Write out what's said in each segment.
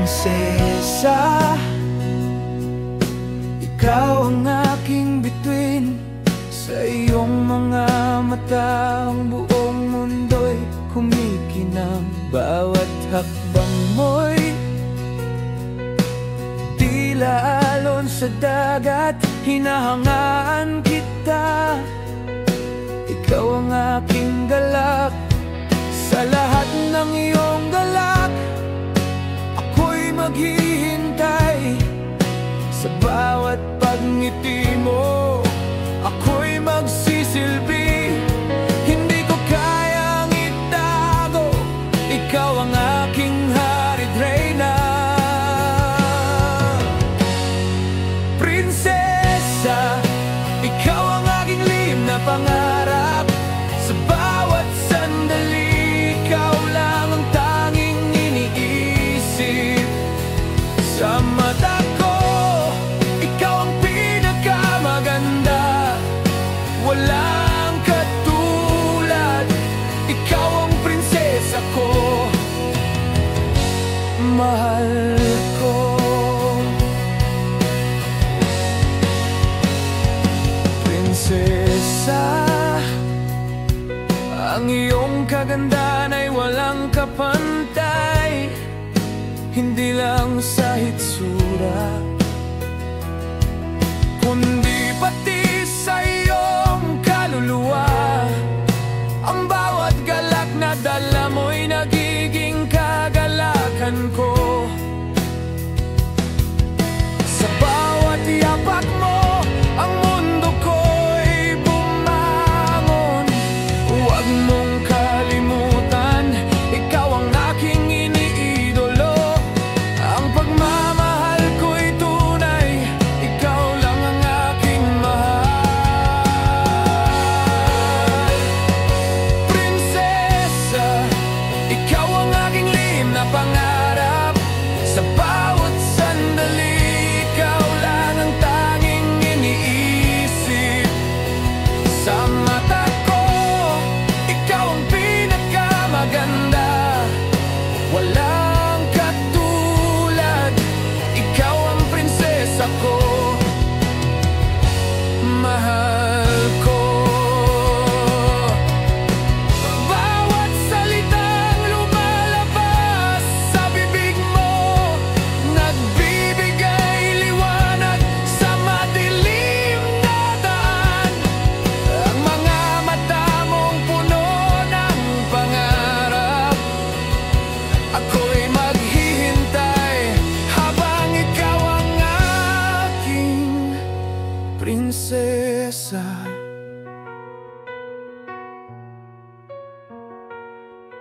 prinsesa, ikaw ang aking bituin. Sa iyong mga mata ang buong mundo'y kumikinang. Bawat hakbang mo'y tila alon sa dagat. Hinahangaan kita, ikaw ang aking galak. Sa lahat ng iyong galak, ako'y maghihintay. Sa bawat pagngiti mo, ako'y magsisilbi. Hindi ko kayang itago, ikaw ang aking harid reyna. Prinsesa, ikaw ang aking lihim na pangarap. Sa bawat sandali, ikaw lang ang tanging iniisip. Sa mata ko, ikaw ang pinakamaganda. Walang katulad, ikaw ang prinsesa ko, mahal ko. Prinsesa, ang iyong kagandahan ay walang kapantay. Hindi lang sa hitsura, kundi pati sa iyong kaluluwa. Ang bawat galak na dala mo'y nagiging kagalakan ko. Sa bawat yapak mo, ang mundo ko'y bumangon. Huwag mong kalimutan, ikaw ang aking iniidolo. Ang pagmamahal ko'y tunay, ikaw lang ang aking mahal. Prinsesa, ikaw ang aking lihim na pangarap. Sa bawat sandali, ikaw lang ang tanging iniisip. Sa mata ko, ikaw ang pinakamaganda. Walang katulad, ikaw ang prinsesa ko, mahal ko. Bawat salitang lumalabas sa bibig mo, nagbibigay liwanag sa madilim na daan. Ang mga mata mong puno ng pangarap, ako'y maghihintay habang ikaw ang aking prinsesa.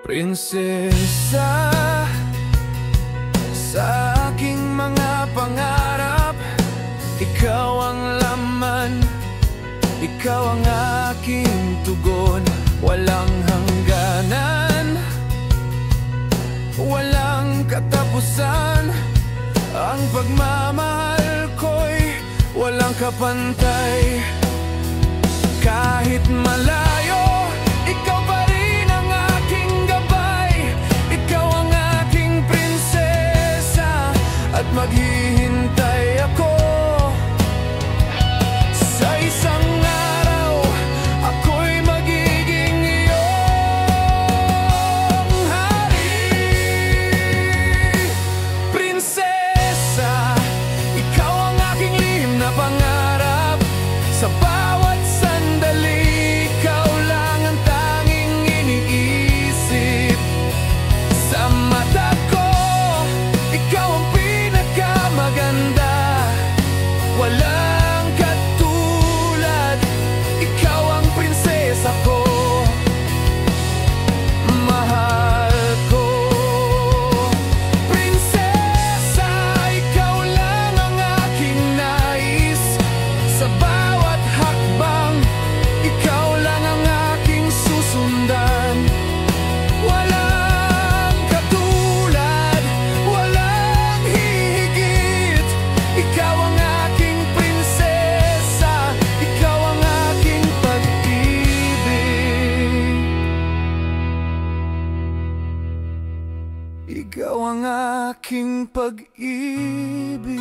Prinsesa, sa aking mga pangarap, ikaw ang laman, ikaw ang aking tugon. Walang hangganan, walang katapusan. Ang pagmamahal ko'y walang kapantay. Kahit malayo, ikaw pa rin ang aking gabay. Ikaw ang aking prinsesa, at maghihintay ako. Sa isang araw, ako'y magiging iyong hari. Prinsesa, ikaw ang aking lihim na pangarap. Sa bawat sandali, ikaw lang ang tanging iniisip. Sa mata ko, ikaw ang pinakamaganda. aking pag-ibig.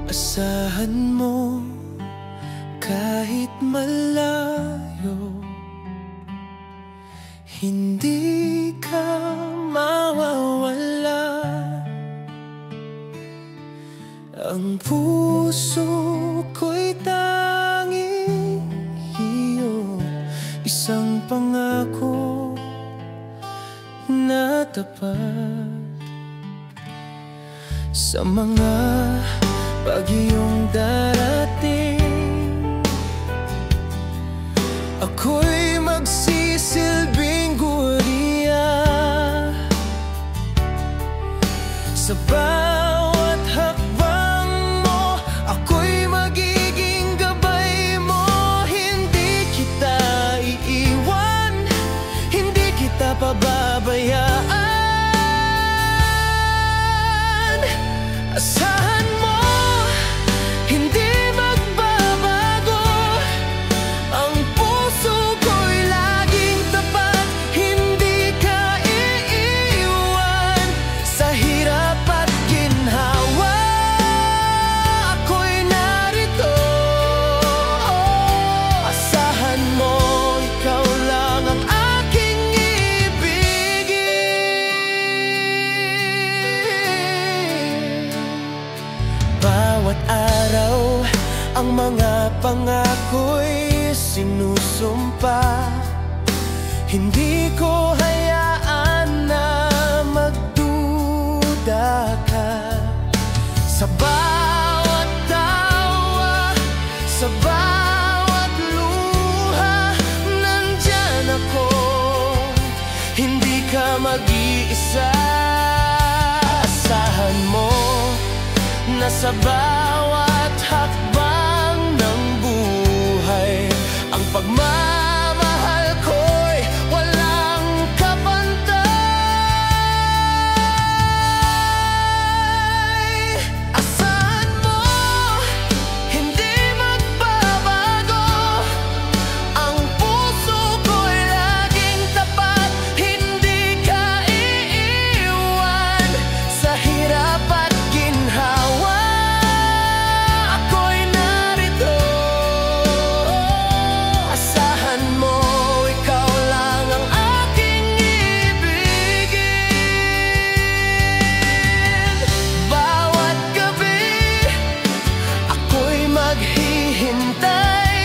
Asahan mo kahit malayo, hindi ka mawawala. Ang puso ko'y tanging iyo, isang pangako na tapat. Sa mga bagyong darating, ako'y magsisilbing guriya. Sa bawat hakbang mo, ako'y magiging gabay mo. Hindi kita iiwan, hindi kita pababayaan. Asahan mo, hindi magbabago. Ang puso ko'y laging tapat, hindi ka iiwan. Sa hirap at ginhawa, ako'y narito. Asahan mo, ikaw lang ang aking ibigin. Bawat araw, ang mga pangako'y sinusumpa. Hindi ko hayaan na magduda ka. Sa bawat tawa, sa bawat luha, nandyan ako. Hindi ka mag-iisa. Asahan mo na sa bawat hakbang ng buhay, ang pagmamahal ko'y walang kapantay. Asahan mo, hindi magbabago. Ang puso ko'y laging tapat, hindi ka iiwan. Sa hirap at ginhawa, ako'y narito. Asahan mo, ikaw lang ang aking ibigin. Bawat gabi, ako'y maghihintay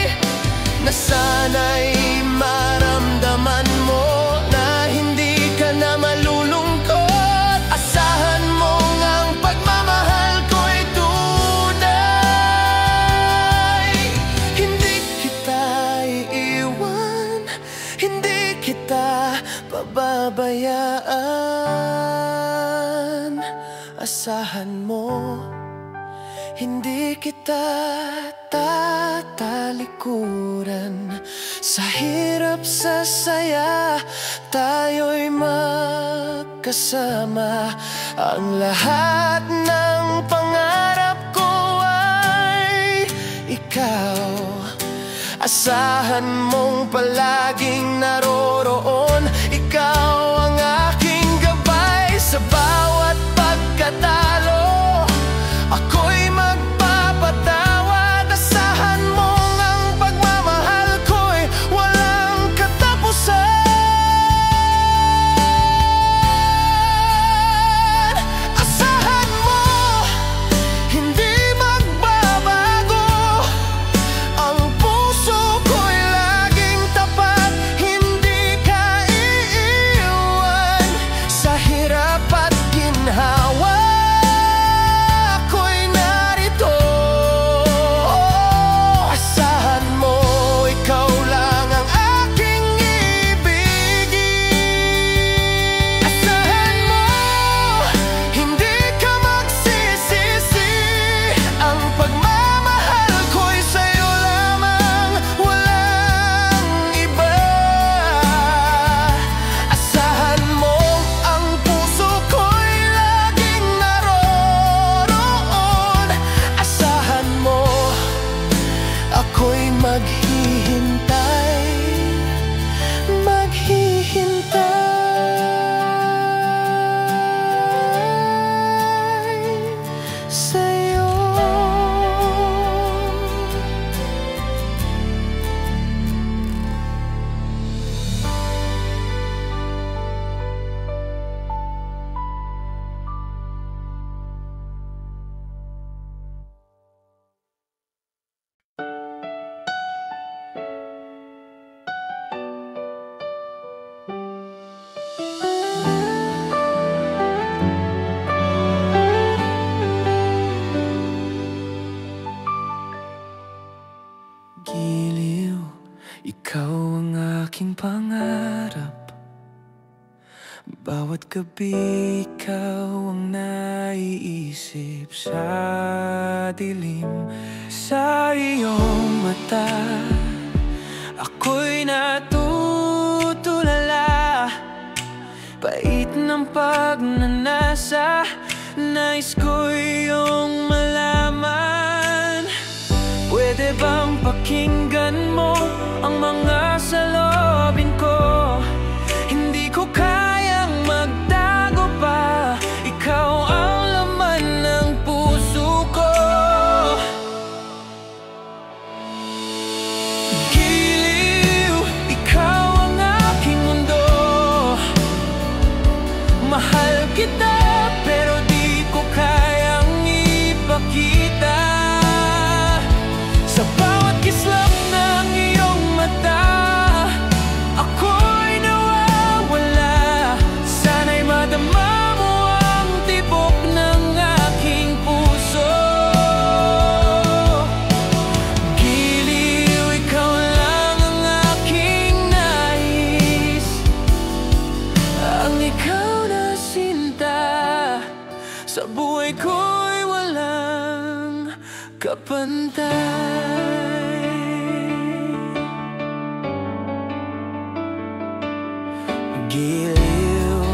na sana'y maramdaman mo na hindi ka na malulungkot. Asahan mo ngang pagmamahal ko'y tunay. Hindi kita iiwan, hindi kita pababayaan. Asahan mo, hindi kita tatalikuran. Sa hirap, sa saya, tayo'y magkasama. Ang lahat ng pangarap ko ay ikaw. Asahan mong palaging naroroon. Ikaw ang aking gabay sa bawat pagkatalo. Ako'y magpapatawad. Asahan mo ang pagmamahal ko'y walang katapusan. Asahan mo, hindi magbabago. Ang puso ko'y laging tapat, hindi ka Giliw, ikaw ang aking pangarap. Bawat gabi ikaw ang naiisip sa dilim. Sa iyong mata ako'y natutulala. Pait ng pagnanasa, nais ko iyong malaman. Pwede bang pakinggan mo ang mga saloobin ko? Hindi ko kayang magtago pa, ikaw ang laman ng puso ko. Giliw, ikaw ang aking mundo. Mahal kita pero di ko kayang ipakita. Sa bawat kislap ng iyong mata, ako'y nawawala. Sana'y madama mo ang tibok ng aking puso. Giliw, ikaw lang ang aking nais, ang ikaw na sinta. Sa buhay ko'y walang kapantay. Giliw,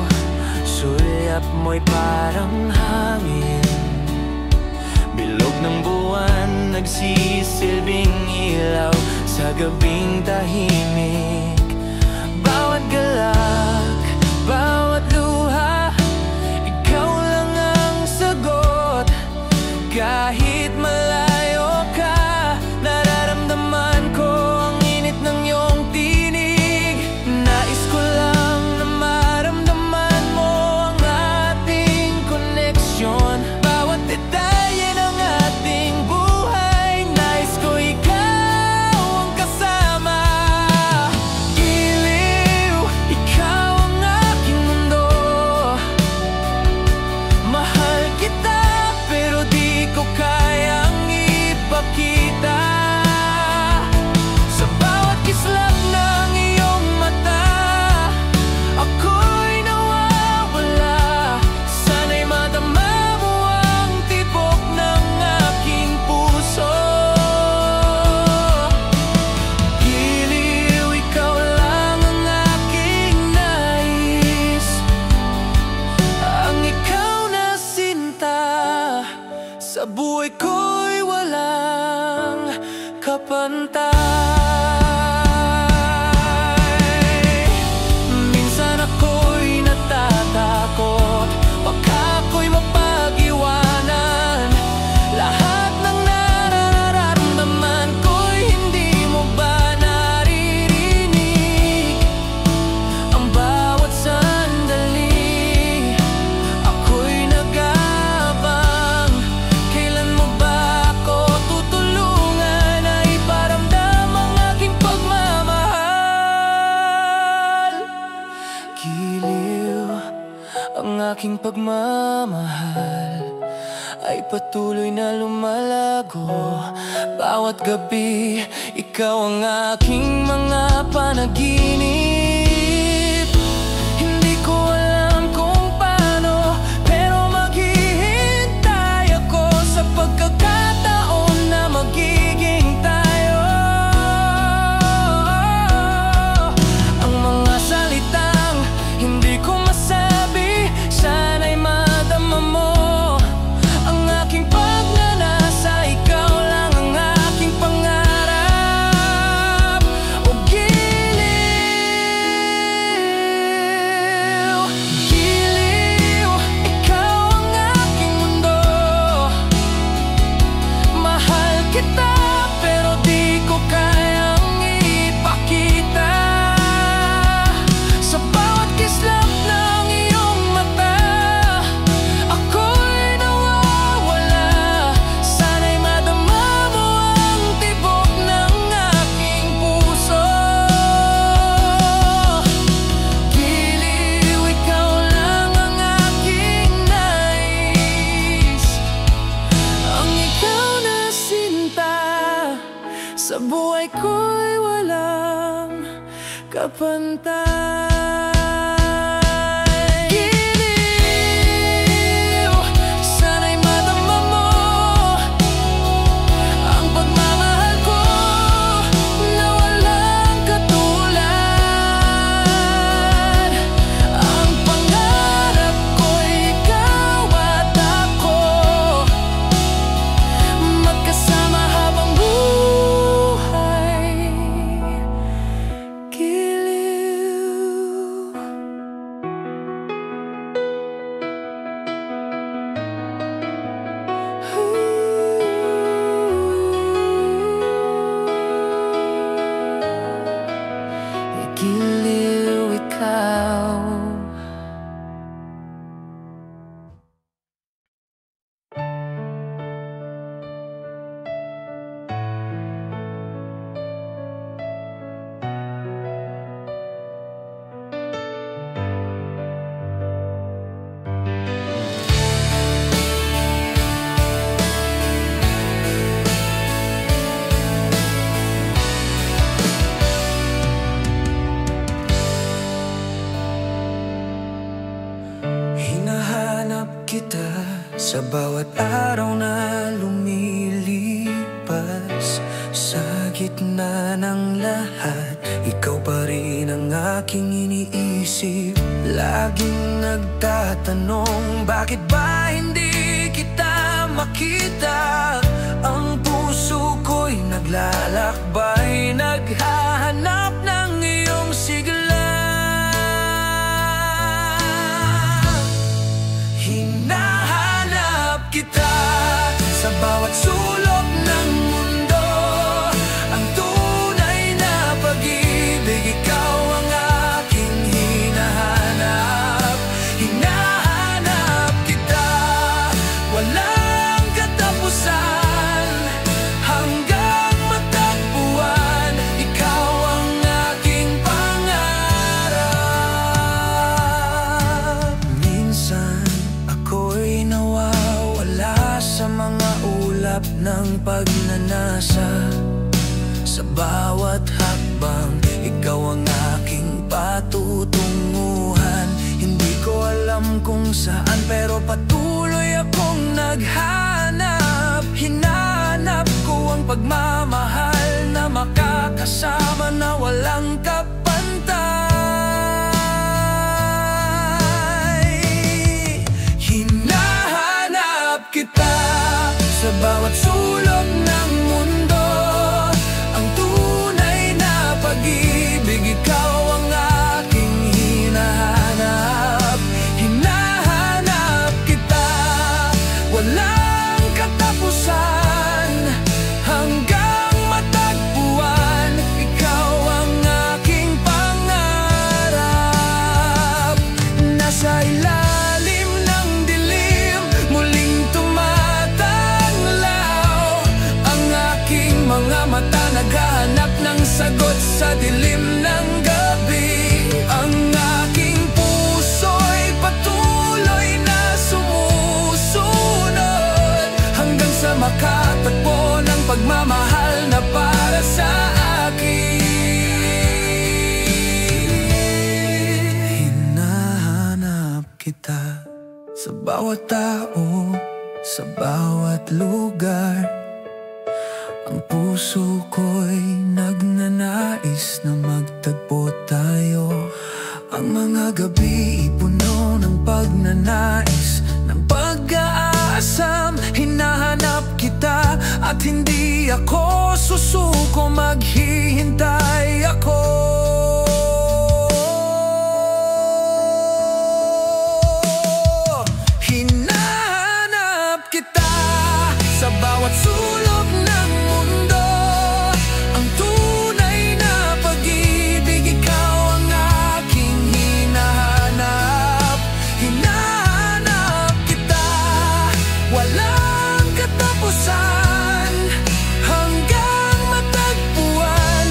sulyap mo'y parang hangin. Bilog ng buwan, nagsisilbing ilaw sa gabing tahimik. Bawat galak, bawat luha, ikaw lang ang sagot. Kahit malayo ka, nararamdaman ko ang init ng iyong tinig. Nais ko lang na maramdaman mo ang ating koneksyon. Bawat detalye ng ating buhay, nais ko ikaw ang kasama. Giliw, ikaw ang aking mundo. Mahal kita pero di ko kayang ipakita. Sa bawat kislap ng iyong mata, ako'y nawawala. Sana'y madama mo ang tibok ng aking puso. Giliw, ikaw lang ang aking nais, ang ikaw na sinta. Sa buhay ko'y walang kapantay. Minsan ako'y natatakot, baka ako'y mapag-iwanan. Lahat ng nararamdaman ko'y hindi mo ba naririnig? Ang bawat sandali, ako'y nag-aabang. Kailan mo ba ako tutulungan na iparamdam ang aking pagmamahal? Giliw, ang aking pagmamahal ay patuloy na lumalago. Bawat gabi, ikaw ang aking mga panaginip. Hindi ko alam kung paano, pero maghihintay ako sa pagkakataon na magiging tayo. Ang mga salitang hindi ko masabi, sana'y madama mo ang aking pagnanasa. Ikaw lang ang aking pangarap. O giliw, Sa buhay ko'y walang kapantay. Giliw, sana'y madama mo ang pagmamahal ko na walang katulad. Ang pangarap ko'y ikaw at ako, magkasama habang buhay. Giliw. Giliw ikaw. Hinahanap kita sa bawat araw na lumilipas. Sa gitna ng lahat, ikaw pa rin ang aking iniisip. Laging nagtatanong, bakit ba hindi kita makita? Ang puso ko'y naglalakbay, naghahanap ng iyong sigla. Hinahanap kita sa bawat sulok ng mundo. Ang tunay na pag-ibig, ikaw ang aking hinahanap. Hinahanap kita, walang katapusan, hanggang matagpuan. Ikaw ang aking pangarap. Minsan ako'y nawawala sa mga ulap ng pagnanasa. Sa bawat hakbang, ikaw ang aking patutunguhan. Hindi ko alam kung saan, pero patuloy akong naghanap. Hinahanap ko ang pagmamahal na makakasama, na walang kapantay. Hinahanap kita sa bawat sulok ng mundo. Ang tunay na pag-ibig, ikaw ang aking hinahanap. Hinahanap kita, walang katapusan, hanggang matagpuan. Ikaw ang aking pangarap. Nasa ilalim ng dilim, muling tumatanglaw ang aking mga mata, naghahanap ng sagot sa dilim ng gabi. Ang aking puso'y patuloy na sumusunod, hanggang sa makatagpo ng pagmamahal na para sa akin. Hinahanap kita sa bawat tao, sa bawat lugar. Ang puso ko'y nagnanais na magtagpo tayo. Ang mga gabi puno ng pagnanais, ng pag-aasam. Hinahanap kita at hindi ako susuko, maghihintay ako. Hinahanap kita sa bawat sulok ng mundo. Ang tunay na pag-ibig, ikaw ang aking hinahanap. Hinahanap kita, walang katapusan, hanggang matagpuan.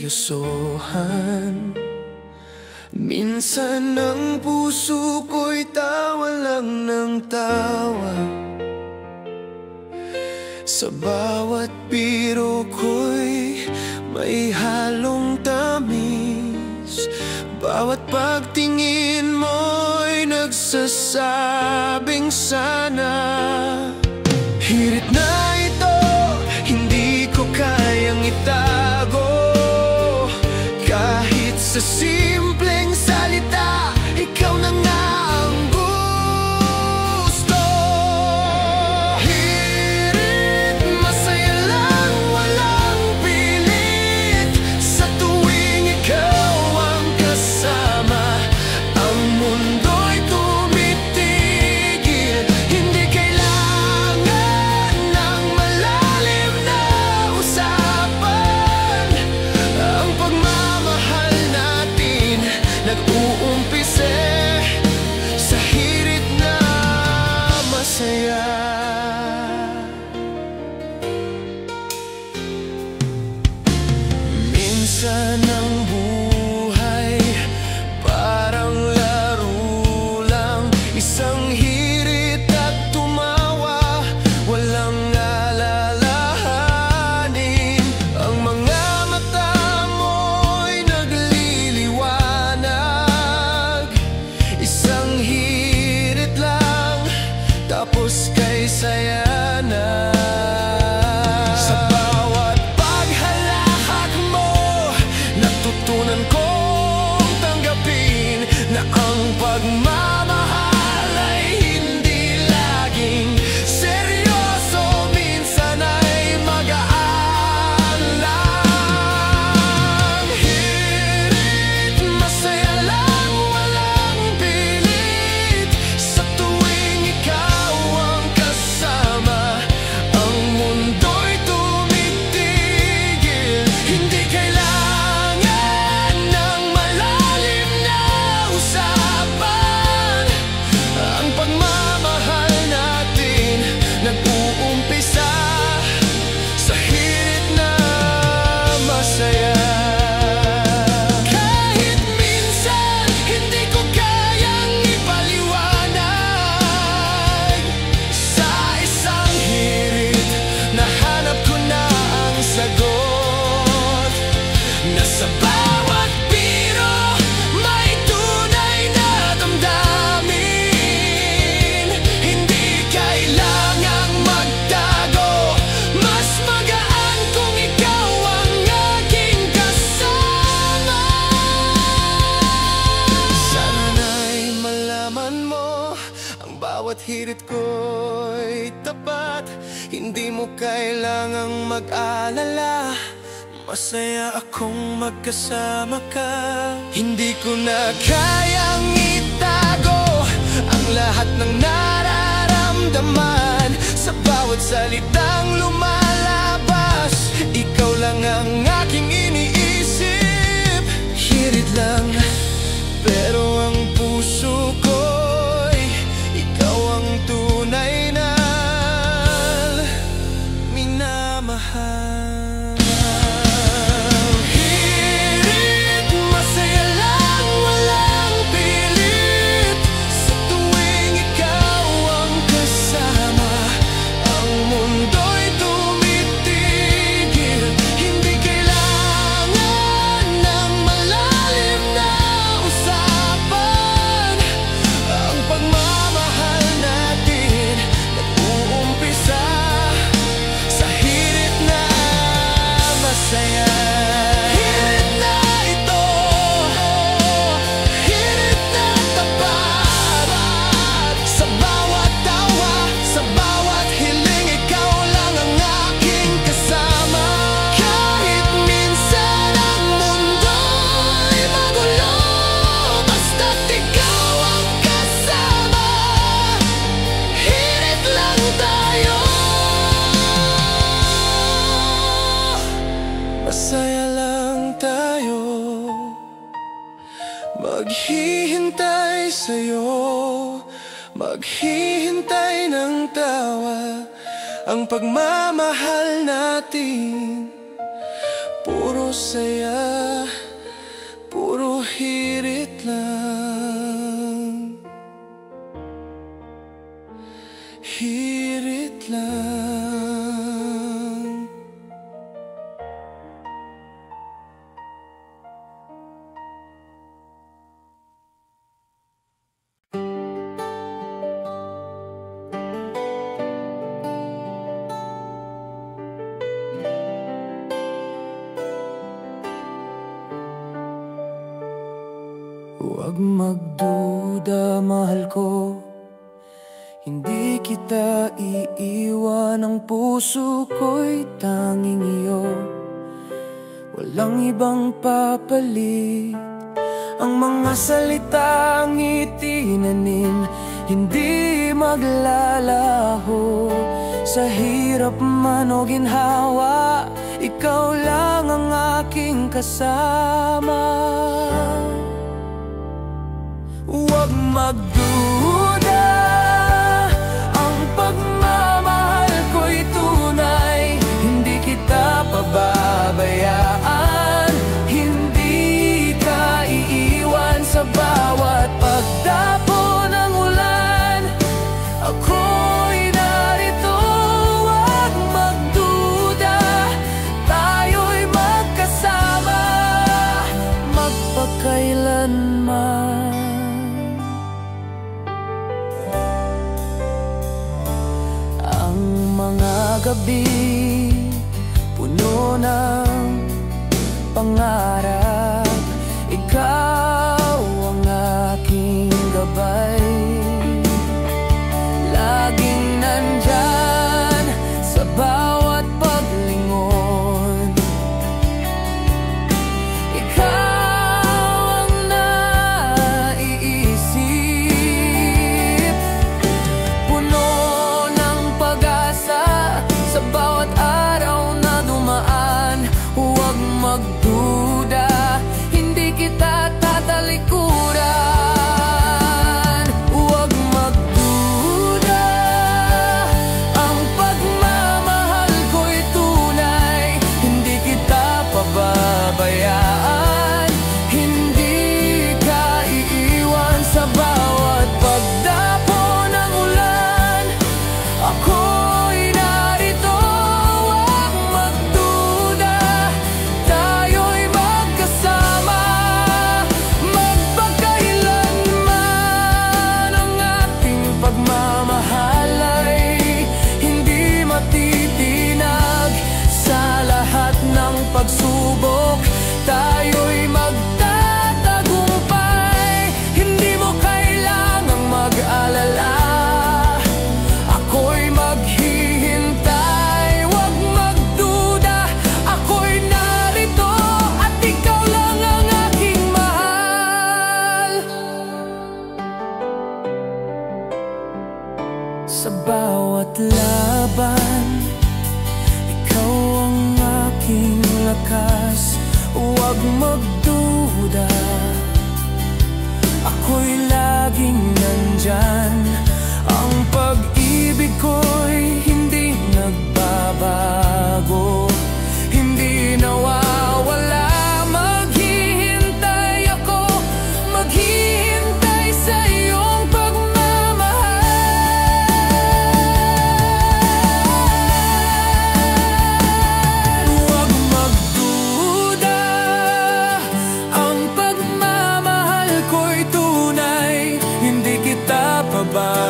seryosohan. Minsan ang puso ko'y tawa lang ng tawa. Sa bawat biro ko'y may halong tamis. Bawat pagtingin mo'y nagsasabing sana. Hirit na ito, hindi ko kayang itago. Kahit sa simpleng salita, ikaw na nga ang gusto. Hirit, masaya lang, walang pilit. Sa tuwing ikaw ang kasama, ang mundo'y tumitigil. Hindi kailangan ng malalim na usapan. Ang pagmamahal natin nag-uumpisa sa hirit na masaya. Minsan ang buhay parang laro lang. Isang hirit at tumawa, walang alalahanin. Ang mga mata mo'y nagliliwanag. Isang hirit lang, tapos kay saya na. Sa bawat paghalakak mo, natutunan kong tanggapin na ang pagmamahal ay hindi laging seryoso. Minsan ay magaan lang. Hirit, masaya lang, walang pilit. Sa tuwing ikaw ang kasama, ang mundo'y tumitigil. Hindi kailangan ng malalim na usapan. Ang pagmamahal natin nag-uumpisa sa hirit na masaya. Kahit minsan hindi ko kayang ipaliwanag, sa isang hirit nahanap ko na ang sagot. Na sa bawat biro may tunay na damdamin. Hindi kailangang magtago, mas magaan kung ikaw ang aking kasama. Sana'y malaman mo, ang bawat hirit ko'y tapat. Hindi mo kailangang mag-alala, masaya akong magkasama ka. Hindi ko na kayang itago ang lahat ng nararamdaman. Sa bawat salitang lumalabas, ikaw lang ang aking iniisip. Hirit lang, pero ang puso ko'y ikaw ang tunay na minamahal. Hirit, masaya lang, walang pilit. Sa tuwing ikaw ang kasama, ang mundo'y tumitigil. Hindi kailangan ng malalim na usapan. Ang pagmamahal natin nag-uumpisa sa hirit na masaya. Hirit na ito, hirit na tapat. Sa bawat tawa, sa bawat hiling, ikaw lang ang aking kasama. Kahit minsan ang mundo'y magulo, basta't ikaw ang kasama. Hirit lang tayo, masaya lang tayo. Maghihintay sa'yo, maghihintay ng tawa. Ang pagmamahal natin puro saya, puro hirit lang. Hirit lang. Huwag magduda, mahal ko, hindi kita iiwan. Ang puso ko'y tanging iyo, walang ibang papalit. Ang mga salitang itinanim, hindi maglalaho. Sa hirap man o ginhawa, ikaw lang ang aking kasama. Huwag magduda, ang pagmamahal ko'y tunay. Hindi kita pababayaan, hindi ka iiwan. Sa bawat pagdapo ng ulan, ako'y narito. Huwag magduda, tayo'y magkasama magpakailanman. Gabi, puno ng pangarap, ikaw ang aking gabay. Laging nandyan sa bawat paglingon, ikaw ang naiisip. Puno ng pag-asa sa bawat araw na dumaan. Huwag magduda, hindi kita tatalikuran. Huwag magduda, ang pagmamahal ko'y tunay. Hindi kita pababayaan, hindi ka iiwan. Sa bawat pagdapo ng ulan, ako'y pagsubok, tayo'y magtatagumpay. Hindi mo kailangang mag-alala, ako'y maghihintay. Huwag magduda, ako'y narito, at ikaw lang ang aking mahal. Sa bawat laban, ikaw ang aking lakas. Huwag magduda, ako'y laging nandyan. Ang pag-ibig ko'y hindi nagbabago, hindi nawawala. Maghihintay ako, maghihintay sa iyong pagmamahal. Huwag magduda, ang pagmamahal ko'y tunay. Hindi kita pababayaan,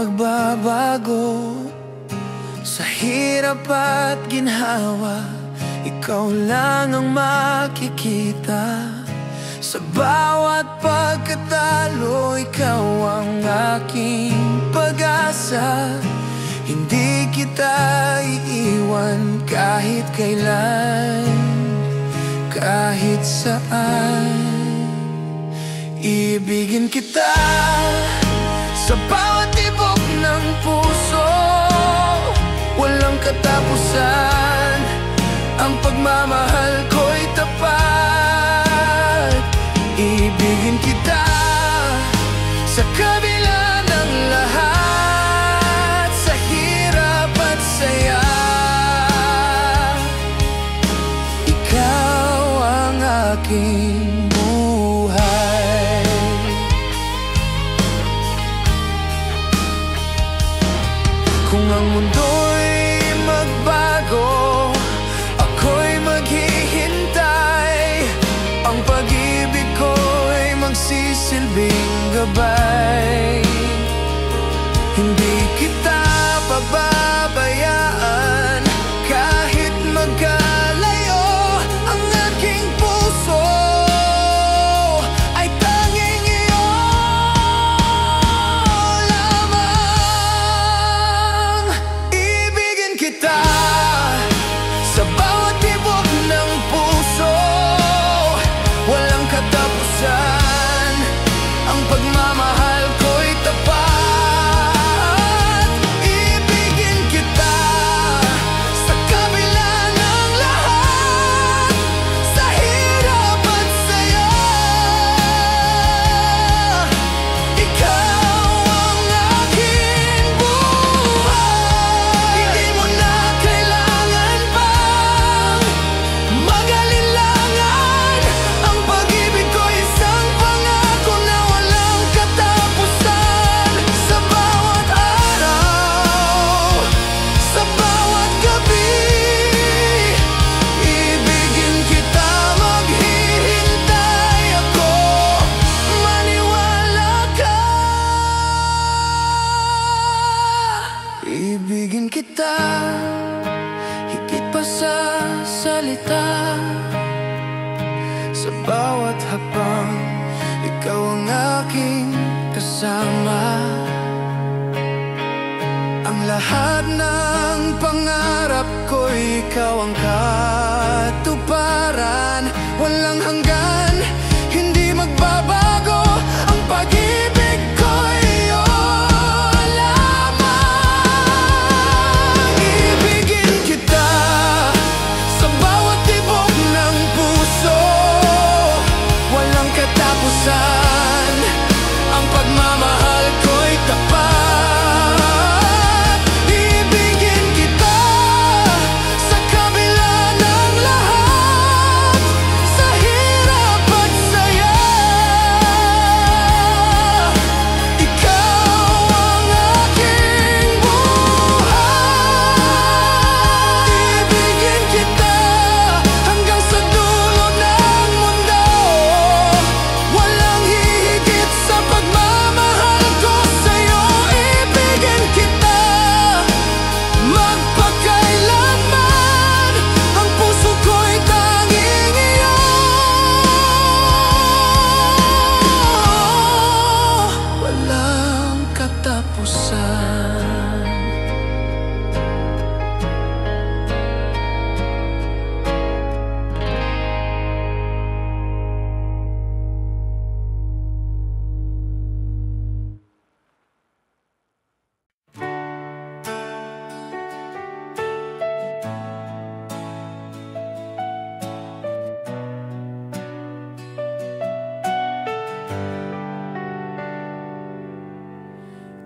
magbabago. Sa hirap at ginhawa, ikaw lang ang makikita. Sa bawat pagkatalo, ikaw ang aking pag-asa. Hindi kita iiwan kahit kailan, kahit saan. Ibigin kita sa bawat tibok ng puso. Walang katapusan, ang pagmamahal ko'y tapat. Ibigin kita sa kabila ng lahat, sa hirap at saya. Ikaw ang aking buhay. Kung ang mundo'y magbago, ako'y maghihintay. Ang pag-ibig ko'y magsisilbing gabay. Hindi kita pababayaan kahit magkalayo. Ang aking puso ay tanging iyo lamang. Ibigin kita sa bawat tibok ng puso. Walang katapusan, ang pagmamahal ko'y tapat. Ibigin kita sa kabila ng lahat, sa hirap at saya. Ikaw ang aking buhay. Hindi mo na kailangan pang mag-alinlangan. Ang pag-ibig ko isang pangako na walang katapusan. Sa bawat araw, sa bawat gabi, ibigin kita, maghihintay ako. Maniwala ka. Ibigin kita higit pa sa salita. Sa bawat hakbang, ikaw ang aking kasama. Ang lahat ng pangarap ko'y ikaw ang katuparan. Walang hanggan, hindi magbabago. Ang pag-ibig ko'y iyo lamang. Ibigin kita sa bawat tibok ng puso. Walang katapusan, ang pagmamahal ko'y tapat. Ibigin kita sa kabila ng lahat, sa hirap at saya. Ikaw ang aking buhay. Ibigin kita hanggang sa dulo ng mundo. Walang hihigit sa pagmamahal ko sa'yo. Ibigin kita magpakailanman. Ang puso ko'y tanging iyo. Walang katapusan.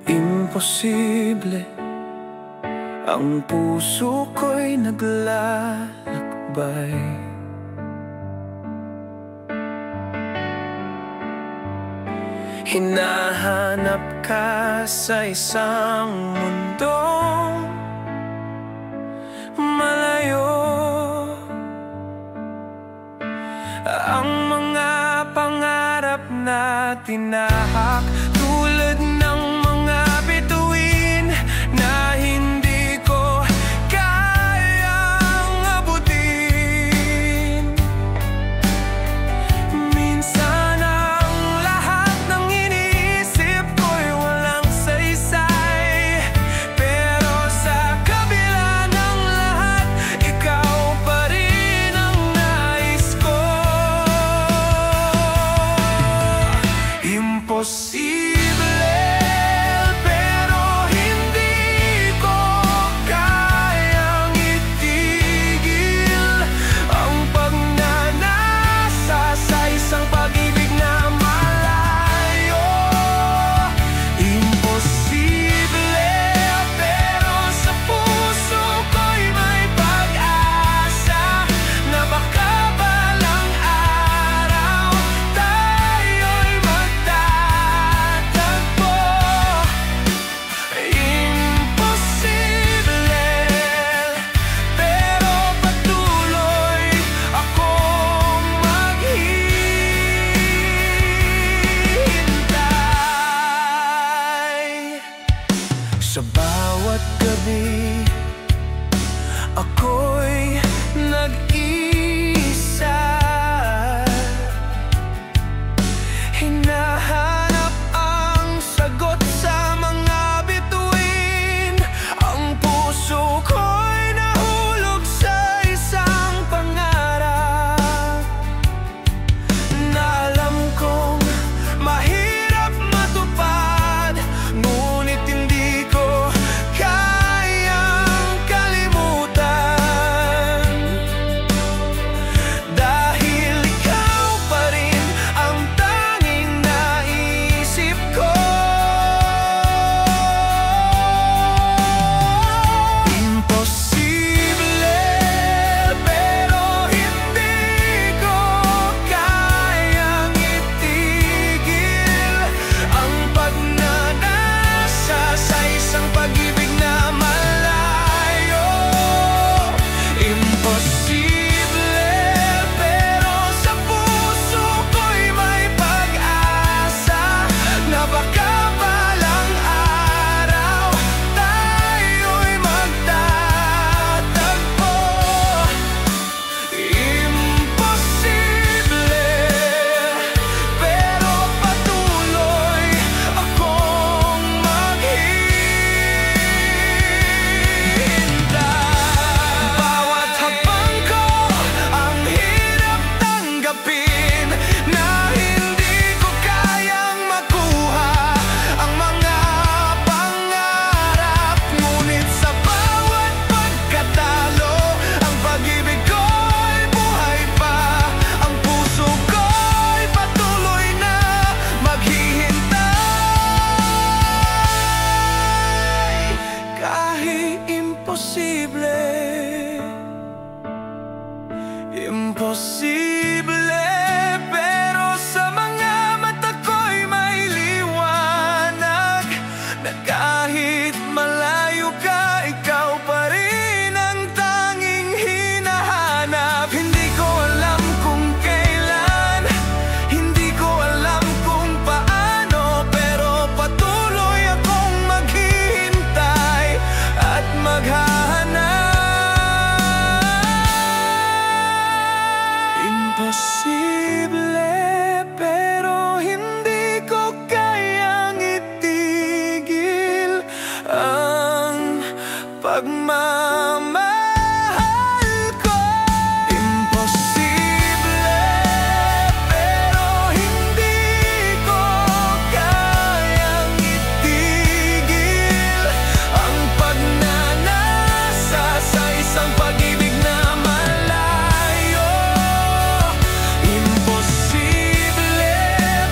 Imposible, ang puso ko'y naglalakbay. Hinahanap ka sa isang mundong malayo. Ang mga pangarap na tinahak tulad ng mga bituin Sa bawat gabi ako'y nag-iisa, hinahanap ang sagot sa mga bituin. Ang puso ko'y nahulog sa isang pangarap na alam kong mahirap matupad, ngunit hindi ko kayang kalimutan. Dahil ikaw pa rin ang tanging naisip ko. Imposible, pero hindi ko kayang itigil ang pagnanasa sa isang pag-ibig na malayo. Imposible, pero sa puso ko'y may pag-asa na baka balang araw tayo'y magtatagpo. Imposible, pero patuloy akong maghihintay. Bawat hakbang ko ang hirap tanggapin, na hindi ko kayang makuha ang mga pangarap. Ngunit sa bawat pagkatalo, ang pag-ibig ko'y buhay pa. Ang puso ko'y patuloy na maghihintay. Kahit imposible, imposible, pero sa mga mata ko'y may liwanag, na kahit malayo ka, ikaw pa rin ang tanging hinahanap. Hindi ko alam kung kailan, hindi ko alam kung paano, pero patuloy akong maghihintay at maghahanap. Imposible, pero hindi ko kayang itigil ang pagmamahal ko. Imposible, pero hindi ko kayang itigil ang pagnanasa sa isang pag-ibig na malayo. Imposible,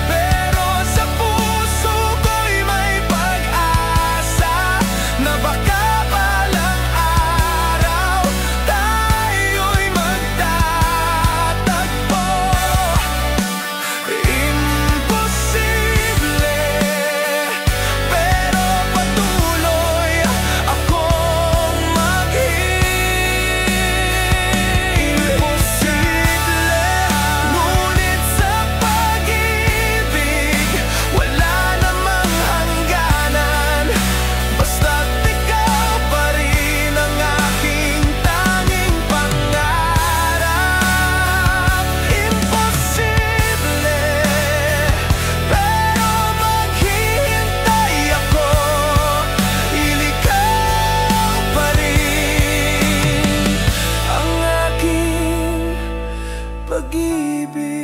pero sa puso ko'y may pag-asa na baka balang araw tayo'y magtatagpo. Imposible, pero patuloy akong maghihintay. Imposible, ngunit sa pag-ibig wala namang hangganan, basta't ikaw pa rin ang aking tanging pangarap. Imposible, pero maghihintay ako, ikaw pa rin ang aking pag-ibig.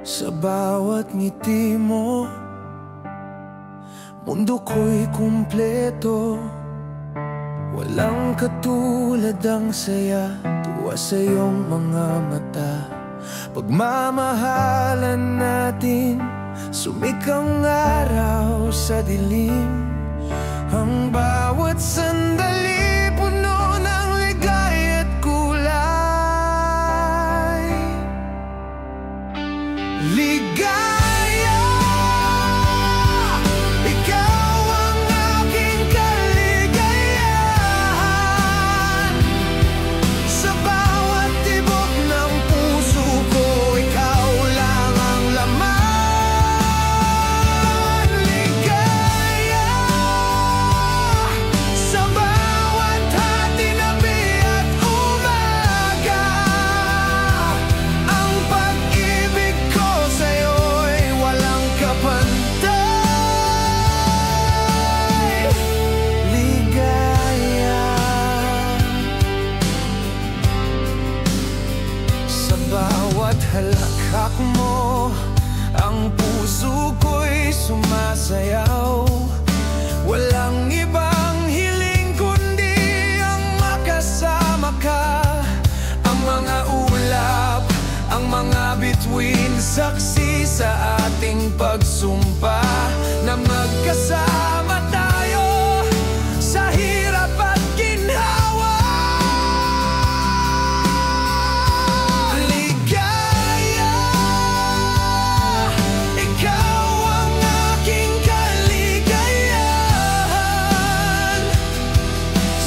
Sa bawat ngiti mo, mundo ko'y kumpleto. Walang katulad ang saya, tuwa sa iyong mga mata. Pagmamahalan natin, sumikang araw sa dilim. Ang bawat sandali puno saksi sa ating pagsumpa na magkasama tayo sa hirap at ginhawa. Ligaya, ikaw ang aking kaligayahan.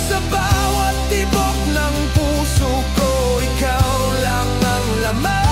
Sa bawat tibok ng puso ko, ikaw lang ang laman.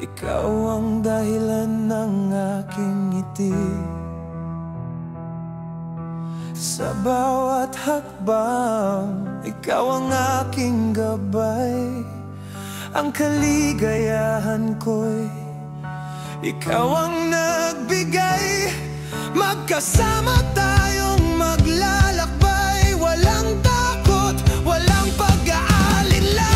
Ikaw ang dahilan ng aking ngiti. Sa bawat hakbang, ikaw ang aking gabay. Ang kaligayahan ko'y ikaw ang nagbigay. Magkasama tayong maglalakbay, walang takot, walang pag-aalinlangan.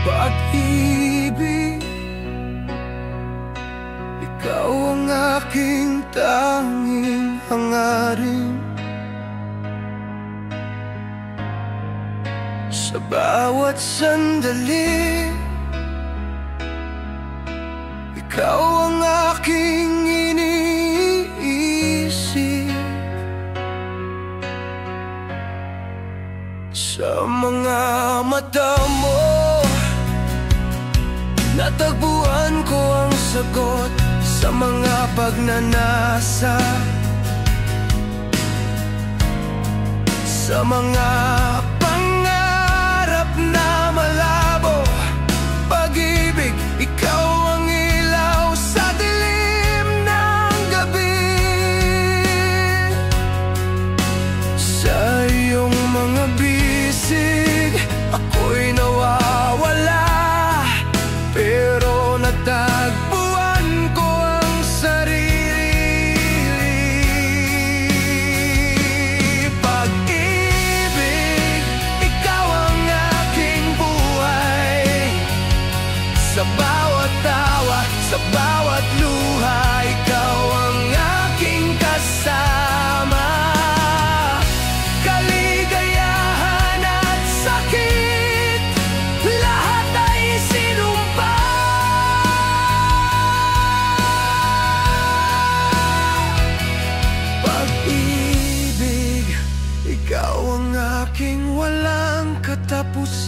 Pag-ibig, ikaw ang aking tanging hangarin. Sa bawat sandali, ikaw ang aking iniisip. Sa mga mata mo, natagpuan ko ang sagot sa mga pagnanasa, sa mga pangarap na malabo. Pag-ibig, ikaw ang ilaw sa dilim ng gabi. Sa iyong mga bisig, ako'y nawawala. Pero natagpuan ko ang sarili. Pag-ibig,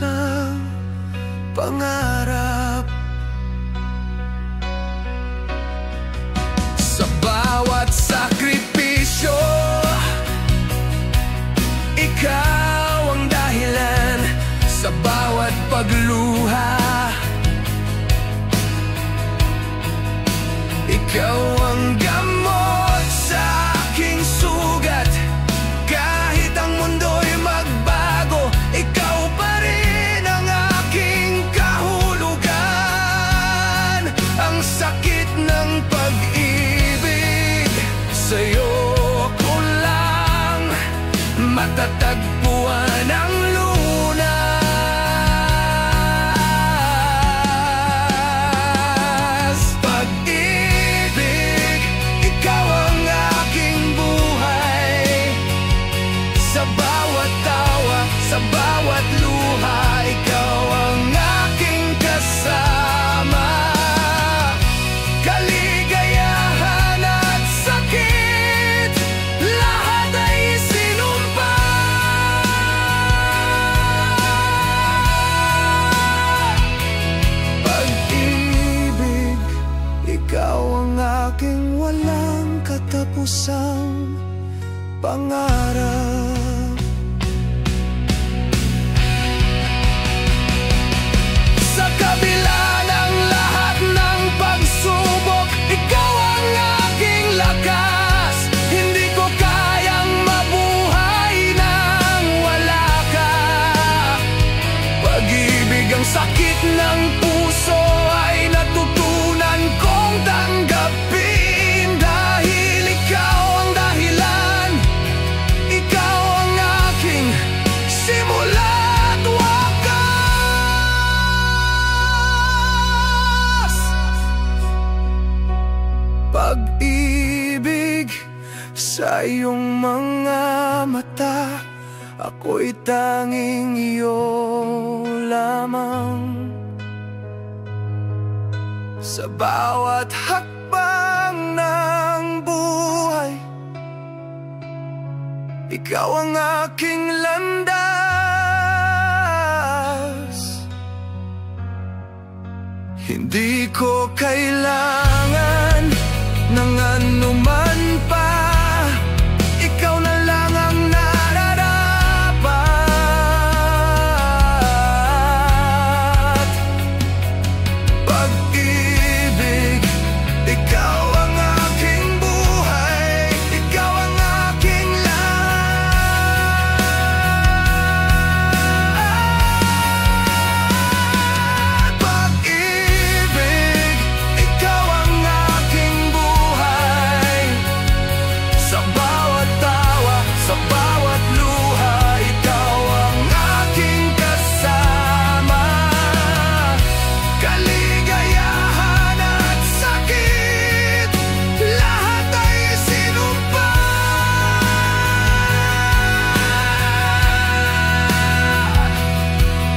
katapusang pangarap. Sa bawat sakripisyo, ikaw ang dahilan. Sa bawat pagluha, ikaw ang gamot sa aking sugat. Kahit ang mundo'y magbago, ikaw pa rin ang aking kahulugan. Ang sakit ng pag-ibig, sa'yo ko lang matatagpuan ang lunas. Pag-ibig, ikaw ang aking buhay. Sa bawat tawa, sa bawat luha, ikaw ang aking kasama. Kaligayahan at sakit, lahat ay sinumpa. Pag-ibig, ikaw ang aking walang katapusang pangarap. Sa kabila ng lahat ng pagsubok, ikaw ang aking lakas. Hindi ko kayang mabuhay nang wala ka. Pag-ibig, ang sakit ng puso ay natutunan kong tanggapin. Dahil ikaw ang dahilan, ikaw ang aking simula't wakas. Pag-ibig, sa iyong mga mata, ako'y tanging iyo lamang. Sa bawat hakbang ng buhay, ikaw ang aking landas. Hindi ko kailangan ng anuman pa, ikaw na lang ang nararapat. Pag-ibig, ikaw ang aking buhay. Ikaw ang aking lahat. Pag-ibig, ikaw ang aking buhay. Sa bawat tawa, sa bawat luha, ikaw ang aking kasama. Kaligayahan at sakit, lahat ay sinumpa.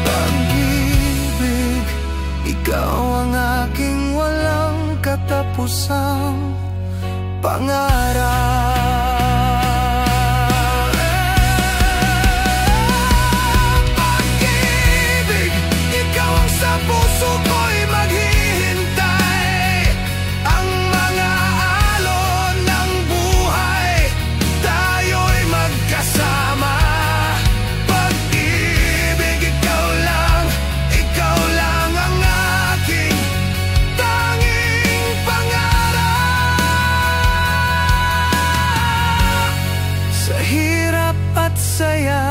Pag-ibig, ikaw ang aking walang katapusang pangarap. Pag-ibig, ikaw ang sa puso ko'y maghihintay. Ang mga alon ng buhay, tayo'y magkasama. Pag-ibig, ikaw lang ang aking tanging pangarap. Sa hirap at saya,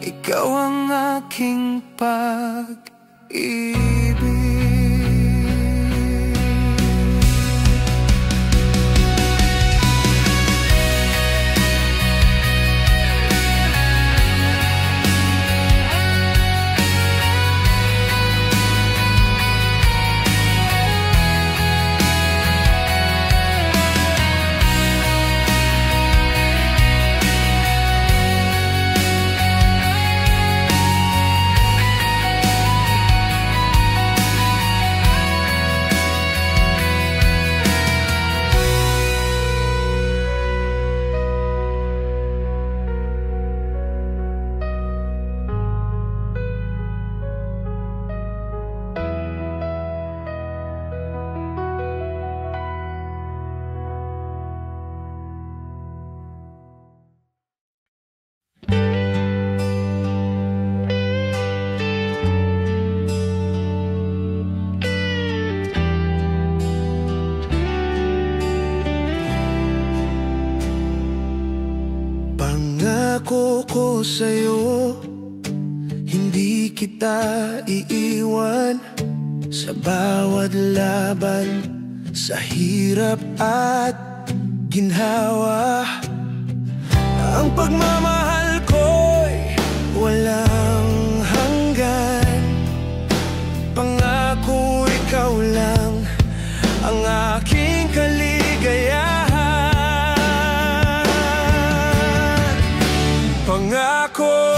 ikaw ang aking pag-ibig. ko sa'yo, hindi kita iiwan sa bawat laban, sa hirap at ginhawa. Ang pagmamahal ko'y walang hanggan, pangako ikaw lang ang aking kaligayahan. Pangako,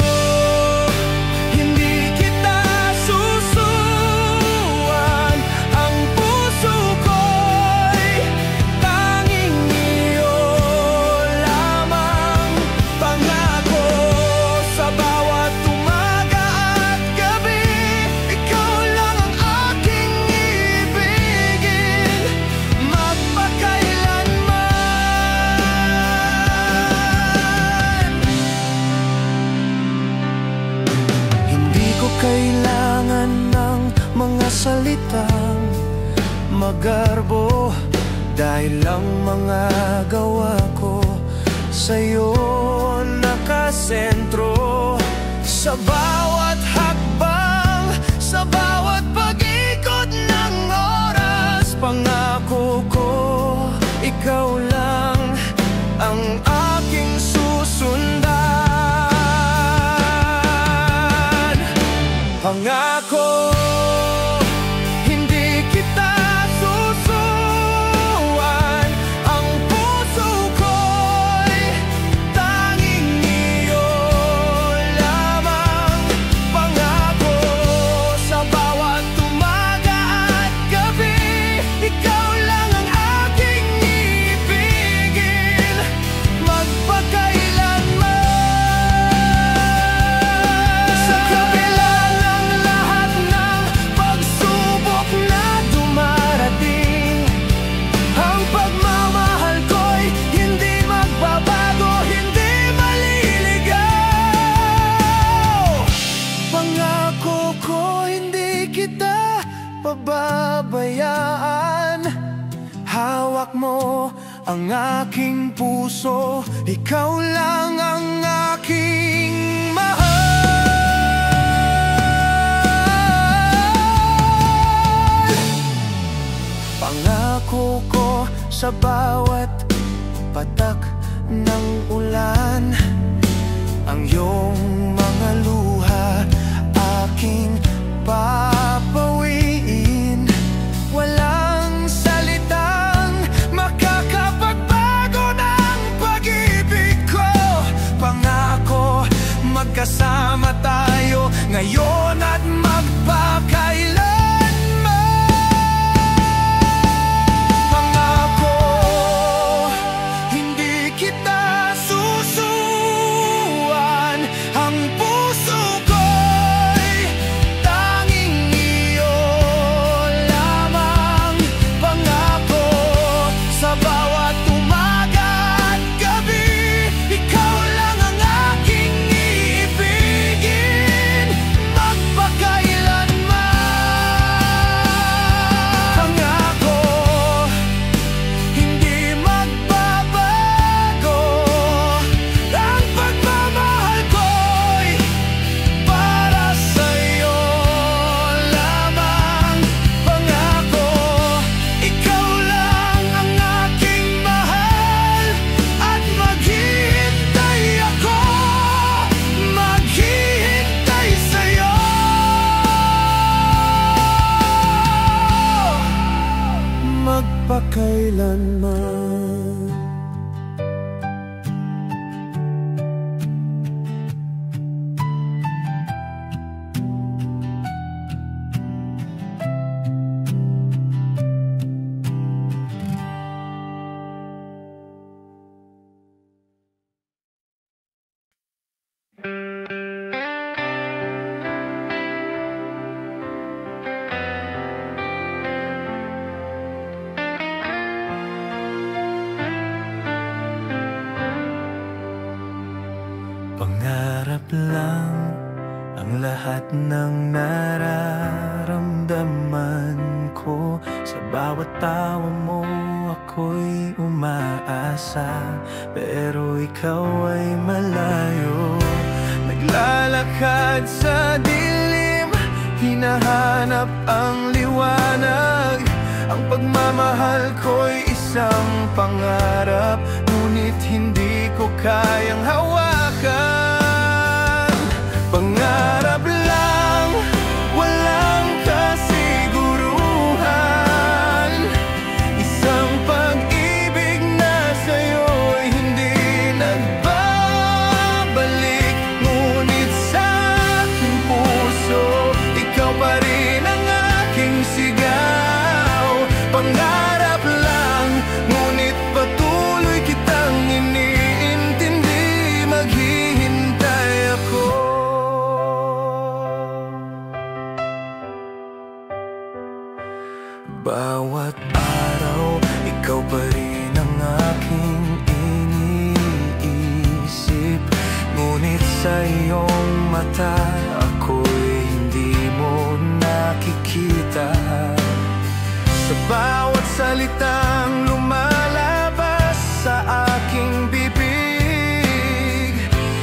hindi kita susuwan, ang puso ko'y tanging iyo lamang. Pangako, sa bawat umaga at gabi, ikaw lang ang aking ibigin, magpakailanman. Hindi ko kailangan ng mga salitang magarbo, dahil ang mga gawa ko sa'yo nakasentro. Sa bawat hakbang, sa bawat pag-ikot ng oras, pangako ko, ikaw lang ang aking susundan. Pangako, hindi kita susuwan, ang puso ko'y tanging iyo lamang. Pangako, sa bawat umaga at gabi, ikaw lang ang aking ibigin, magpakailanman. Sa kabila ng lahat ng pagsubok na dumarating, ang pagmamahal ko'y hindi magbabago, hindi maliligaw. Pangako ko, hindi kita pababayaan. Hawak mo ang aking puso, ikaw lang ang aking mahal. Pangako ko, sa bawat patak ng ulan, ang iyong mga luha aking papawiin. Walang salitang makakapagbago ng pag-ibig ko. Pangako, magkasama tayo ngayon at magpakailanman. Pangako, hindi kita susuwan, ang puso ko'y tanging iyo lamang. Pangako, sa bawat umaga at gabi, ikaw lang ang aking ibigin, magpakailanman. Pangako, hindi magbabago, ang pagmamahal ko'y para sa'yo lamang. Pangako, ikaw lang ang aking mahal, at maghihintay ako, maghihintay sa'yo, magpakailanman. Pangarap lang ang lahat ng nararamdaman ko. Sa bawat tawa mo ako'y umaasa, pero ikaw ay malayo. Naglalakad sa dilim, hinahanap ang liwanag. Ang pagmamahal ko'y isang pangarap, ngunit hindi ko kayang hawakan. Pangarap lang, walang kasiguruhan. Isang pag-ibig na sa'yo'y hindi nagbabalik, ngunit sa aking puso, ikaw pa rin ang aking sigaw. Pangarap lang, ngunit patuloy kitang iniintindi, maghihintay ako. Bawat araw, ikaw pa rin ang aking iniisip, ngunit sa iyong mata, ako'y hindi mo nakikita. Sa bawat salitang lumalabas sa aking bibig,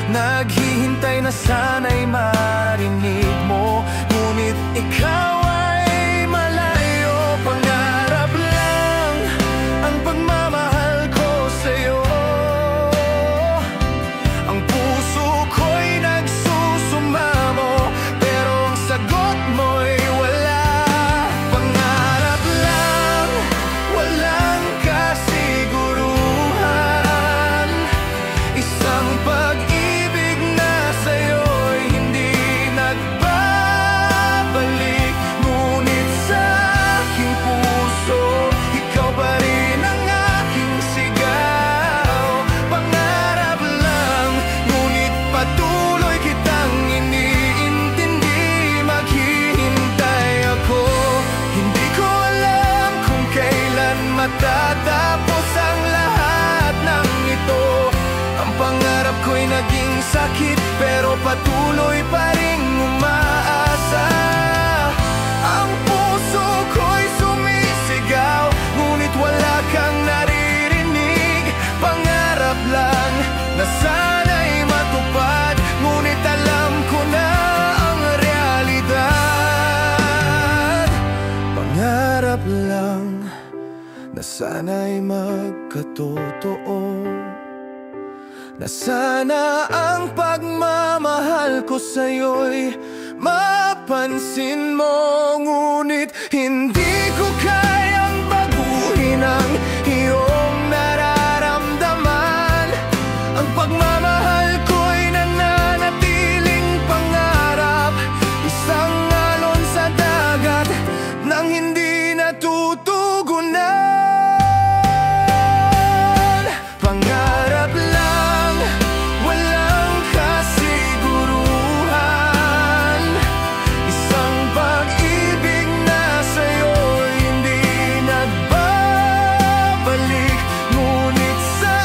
naghihintay na sana'y marinig mo, ngunit ikaw ay malayo. Pangarap lang ang pagmamahal ko sa'yo. Ang puso ko'y nagsusumamo, pero ang sagot mo'y wala. Pangarap lang, walang kasiguruhan. Isang pag-ibig na sa'yo'y hindi nagbabalik, ngunit sa aking puso, ikaw pa rin ang aking sigaw. Pangarap lang, ngunit patuloy kitang iniintindi, maghihintay ako. Hindi ko alam kung kailan matatapos ang lahat ng ito. Ang pangarap ko'y naging sakit, pero patuloy pa rin umaasa. Ang puso ko'y sumisigaw, ngunit wala kang naririnig. Pangarap lang na sana'y matupad, ngunit alam ko na ang realidad. Pangarap lang na sana'y magkatotoo, na sana ang pagmamahal ko sa'yo'y mapansin mo, ngunit hindi ko kayang baguhin ang iyong nararamdaman. Ang pagmamahal ko'y nananatiling pangarap, isang alon sa dagat nang hindi natutugunan. Pangarap lang, walang kasiguruhan. Isang pag-ibig na sa'yo'y hindi nagbabalik, ngunit sa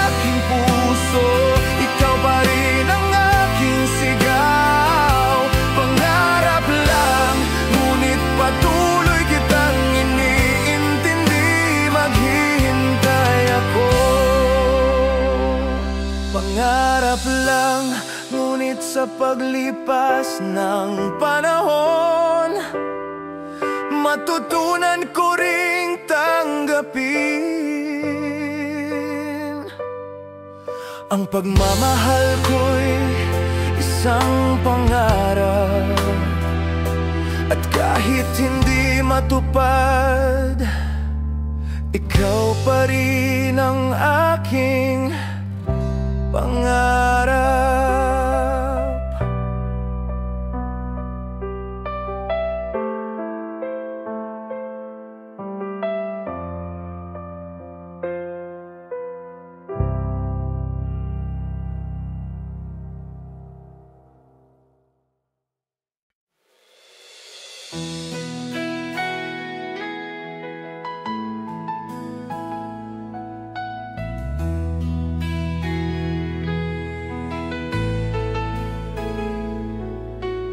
aking puso, ikaw pa rin ang aking sigaw. Pangarap lang, ngunit patuloy kitang iniintindi, maghihintay ako. Pangarap lang, ngunit sa paglipas ng panahon, matutunan ko ring tanggapin. Ang pagmamahal ko'y isang pangarap, at kahit hindi matupad, ikaw pa rin ang aking pangarap.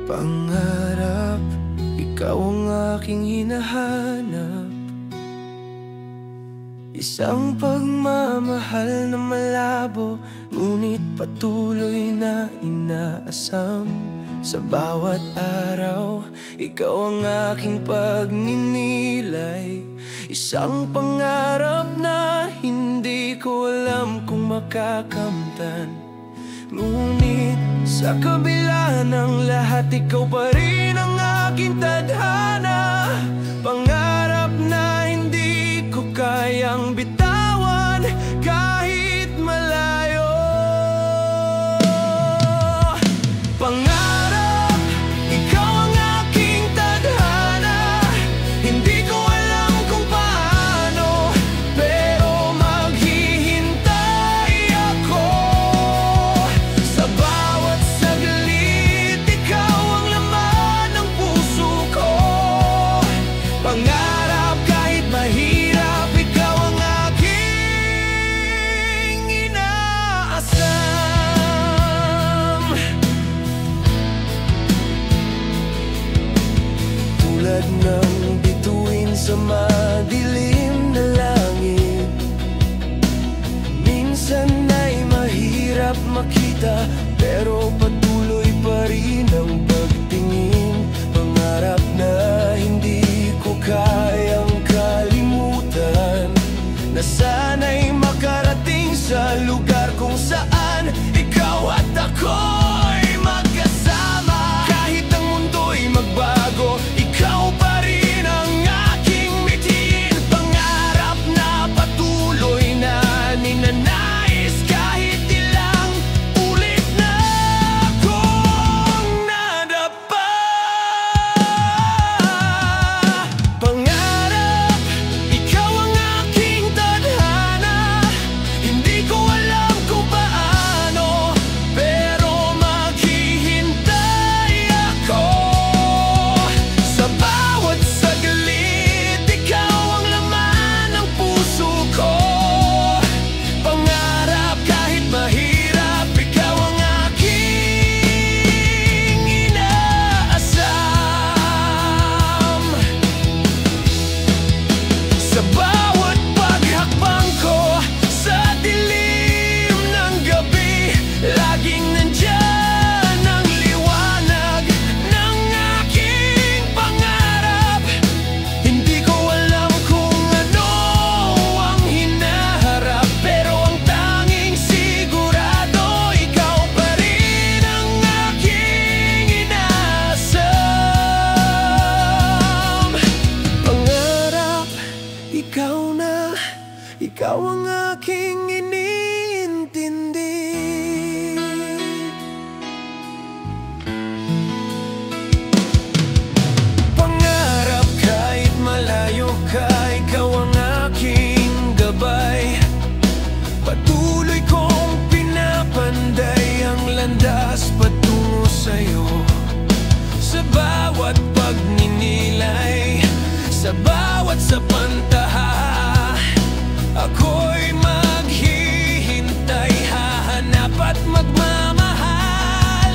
Pangarap, ikaw ang aking hinahanap. Isang pagmamahal na malabo, ngunit patuloy na inaasam. Sa bawat araw, ikaw ang aking pagninilay. Isang pangarap na hindi ko alam kung makakamtan. Ngunit sa kabila ng lahat, ikaw pa rin ang aking tadhana. Pangarap na hindi ko kayang bitawan kahit malayo. Pangarap, ikaw ang aking tadhana. Hindi ko alam kung paano, pero maghihintay ako. Sa bawat saglit, ikaw ang laman ng puso ko. Pangarap kahit mahirap, ikaw ang aking inaasam. Tulad ng bituin sa madilim na langit, minsan ay mahirap makita, pero patuloy pa rin ang pagtingin. Pangarap na hindi ko kayang kalimutan, na sana'y makarating sa lugar kung saan ikaw at ako'y magkasama. Kahit ang mundo'y magbago, ikaw pa rin ang aking mithiin. Pangarap na patuloy na ninanais, kahit ilang ulit na akong nadapa. Pangarap, ikaw ang aking tadhana. Hindi ko alam kung paano, pero maghihintay ako. Sa bawat saglit, ikaw ang laman ng puso ko. Pangarap kahit mahirap, ikaw ang aking inaasam. Sa bawat paghakbang ko sa dilim ng gabi, laging nandyan ang liwanag ng aking pangarap. Hindi ko alam kung ano ang hinaharap, pero ang tanging sigurado, ikaw pa rin ang aking inaasam. Pangarap, ikaw na, ikaw ang aking iniintindi. Pangarap kahit malayo ka, ikaw ang aking gabay. Patuloy kong pinapanday ang landas patungo sa'yo. Sa bawat pagninilay, sa bawat sapantaha, ako'y maghihintay, hahanap at magmamahal.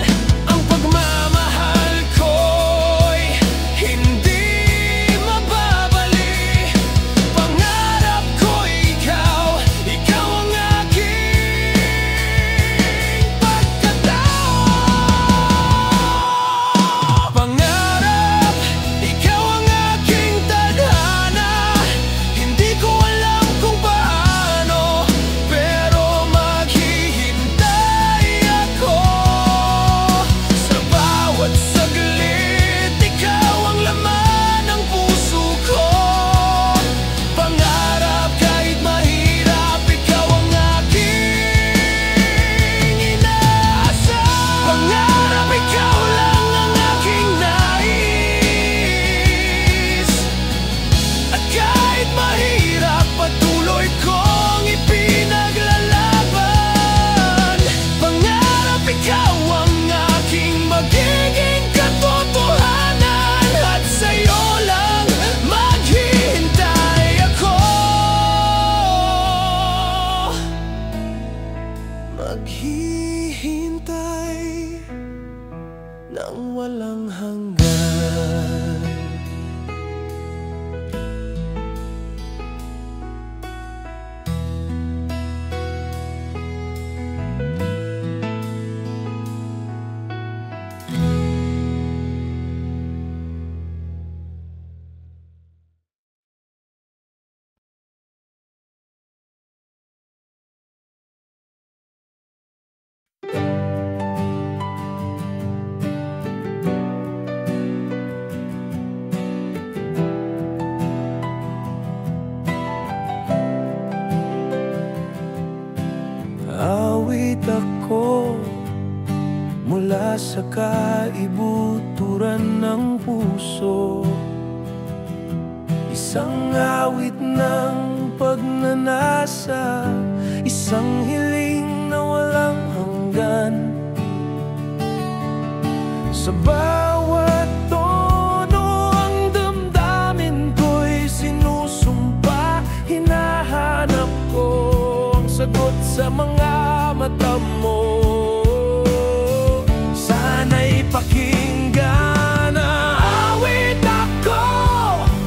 Ang pagmamahal ko'y hindi mababali. Pangarap ko'y ikaw, ikaw ang aking pagkatao. Pangarap, ikaw ang aking tadhana. sa kaibuturan ng puso. Isang awit ng pagnanasa, isang hiling na walang hanggan. Sa bawat tono ang damdamin ko'y sinusumpa. Hinahanap ko ang sagot sa mga mata mo. Sana'y pakinggan ang awit ako,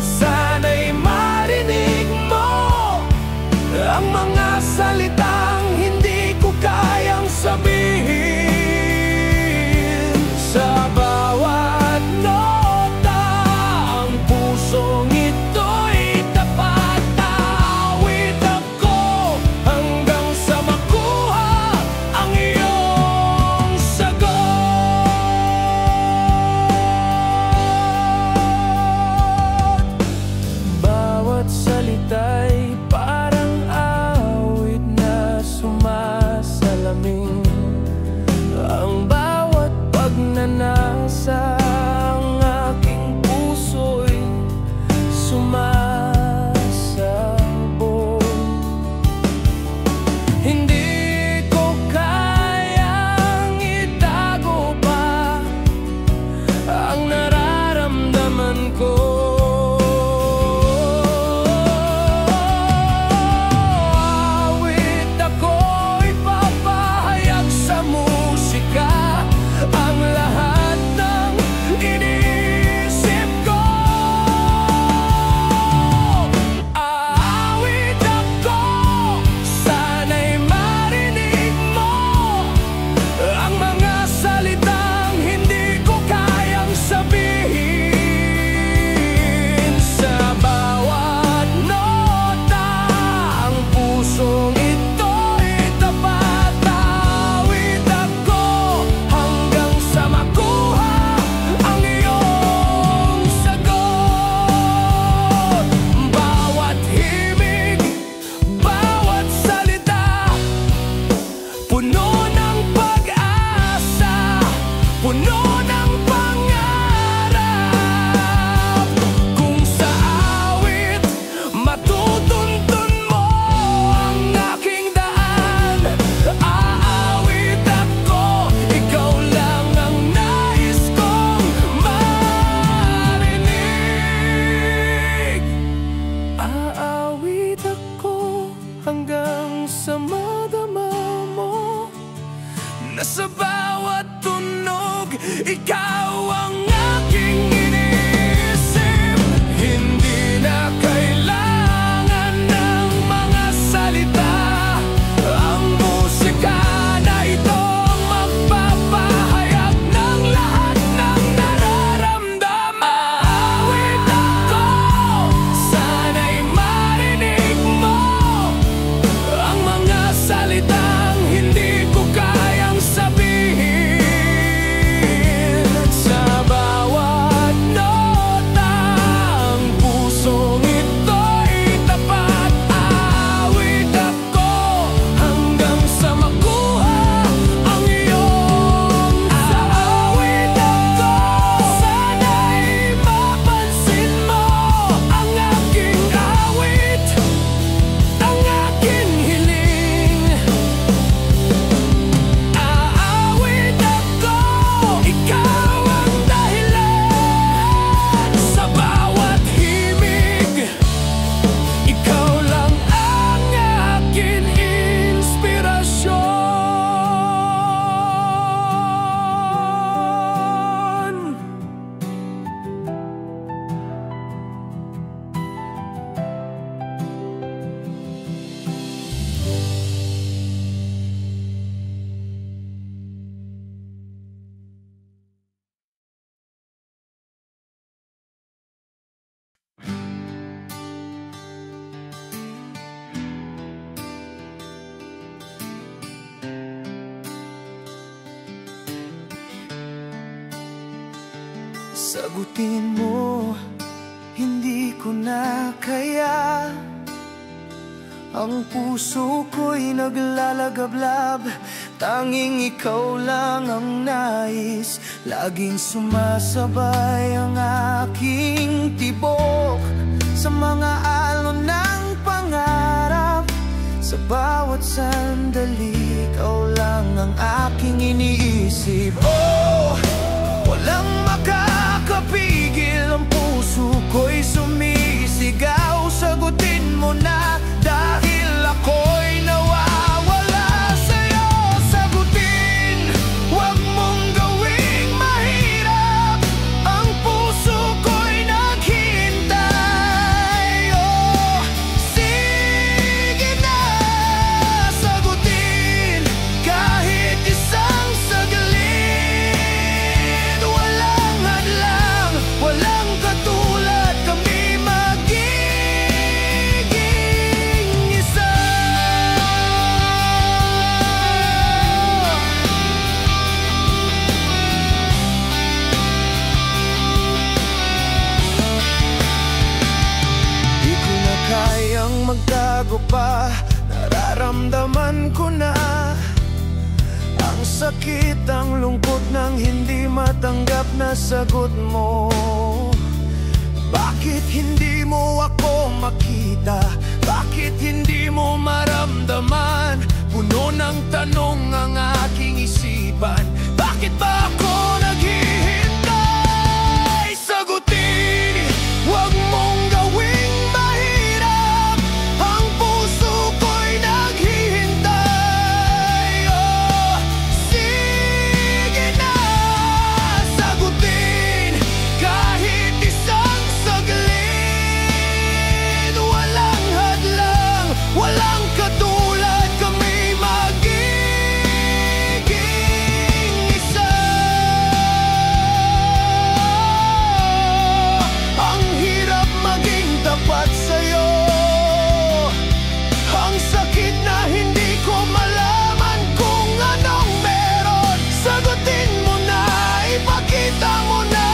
sana'y marinig mo ang mga salitang hindi ko kayang sabihin. Sa bawat nota ang pusong ito'y tapat. Awit ako hanggang sa makuha ang iyong sagot. Bawat salita'y parang awit na sumasalamin. Ang bawat pagnanasa, ang aking puso'y sumasabog. Hindi ko kayang itago pa ang nararamdaman ko. Awit ako'y papahayag sa musika ang lahat ng iniisip ko. Aawit ako, sana'y marinig mo ang mga salitang hindi ko kayang sabihin. Sa bawat nota ang pusong ito'y tapat. Awit ako hanggang sa makuha ang iyong sagot. Bawat himig, bawat salita, puno ng pag-asa, puno ng pangarap. Kung sa awit matutuntun mo ang aking daan, aawit ako, ikaw lang ang nais kong marinig. Aawit ako hanggang sa madama mo na sa bawat tunog ikaw ang aking iniisip. Hindi na kailangan ng mga salita, ang musika na ito ang magpapahayag ng lahat ng nararamdaman. Awit ako, sana'y marinig mo ang mga salitang hindi ko kayang sabihin. Sa bawat nota ang pusong ito'y tapat. Awit ako hanggang sa makuha ang iyong saawit ako, sana'y mapansin mo ang aking awit, ang aking hiling. Aawit ako, ikaw ang dahilan. Sa bawat himig, ikaw lang ang aking inspirasyon. Sagutin mo, hindi ko na kaya. Ang puso ko'y naglalagablab, Tanging ikaw lang ang nais, laging sumasabay ang aking tibok sa mga alon ng pangarap. Sa bawat sandali, ikaw lang ang aking iniisip. Oh, walang makakapigil, ang puso ko'y sumisigaw. Sagutin mo na dahil ako'y nawawala sa'yo. Sagutin, huwag mong gawing mahirap, ang puso ko'y naghihintay. Oh, sige na, sagutin kahit isang saglit. Walang hadlang, walang katulad, kami magiging isa. Di ko na kayang magtago pa, nararamdaman ko na ang sakit, ang lungkot ng hindi matanggap na sagot mo. Bakit hindi mo ako makita? Bakit hindi mo maramdaman? Puno ng tanong ang aking isipan. Bakit ba ako naghihintay? Sagutin, huwag mong gawing mahirap, ang puso ko'y naghihintay. Oh, sige na, sagutin kahit isang saglit. Walang hadlang, walang katulad, kami magiging isa. Ang hirap maging tapat sa'yo, ang sakit na hindi ko malaman kung anong meron. Sagutin mo na, ipakita mo na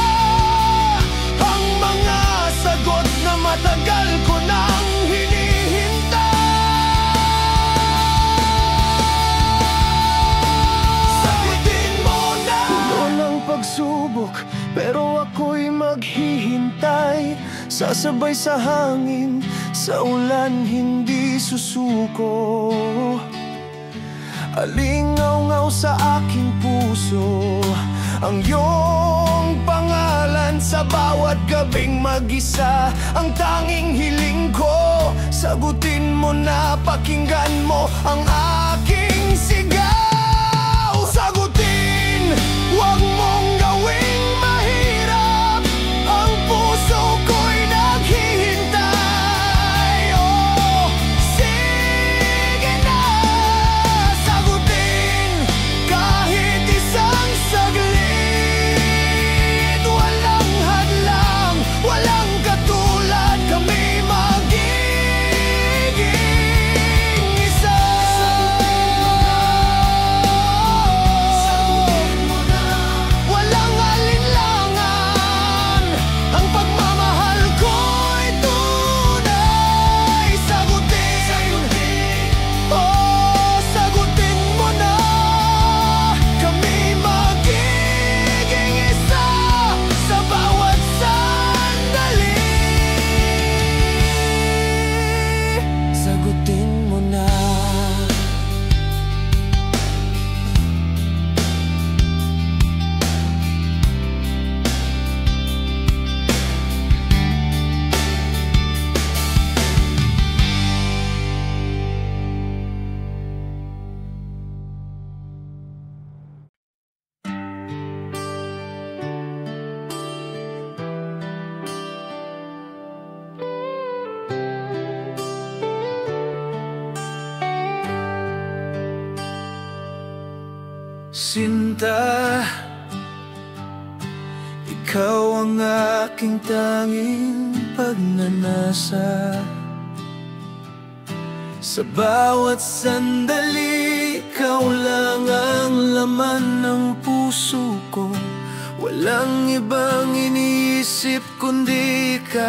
ang mga sagot na matagal ko nang hinihintay. Sagutin mo na. Puno ng pagsubok, pero ako'y maghihintay. Sasabay sa hangin, sa ulan hindi susuko. Alingaw-ngaw sa aking puso ang iyong pangalan. Sa bawat gabing mag-isa, ang tanging hiling ko, sagutin mo na, pakinggan mo ang aking sigaw. Sagutin, huwag mong gawing mahirap, ang puso ko'y naghihintay. Oh, sige na, sagutin kahit isang saglit. Walang hadlang, walang katulad, kami magiging isa. Sagutin mo na, walang alinlangan, ang pagmamahal ko'y tunay. Sagutin, oh, sagutin mo na, kami magiging isa sa bawat sandali. Sagutin mo na. Sinta, ikaw ang aking tanging pagnanasa. Sa bawat sandali, ikaw lang ang laman ng puso ko. Walang ibang iniisip kundi ikaw.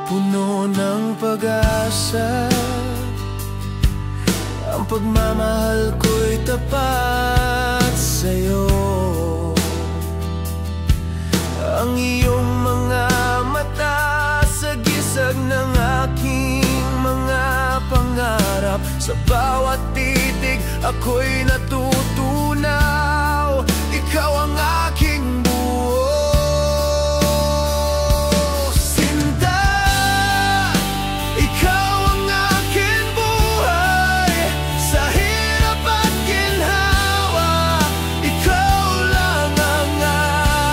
Puno ng pag-asa pag-asa. Ang pagmamahal ko'y tapat sa'yo. Ang iyong mga mata sa gisag ng aking mga pangarap. Sa bawat titig ako'y natutunaw. Ikaw ang aking buo. Sinta, ikaw ang aking buhay. Sa hirap at ginhawa, ikaw lang ang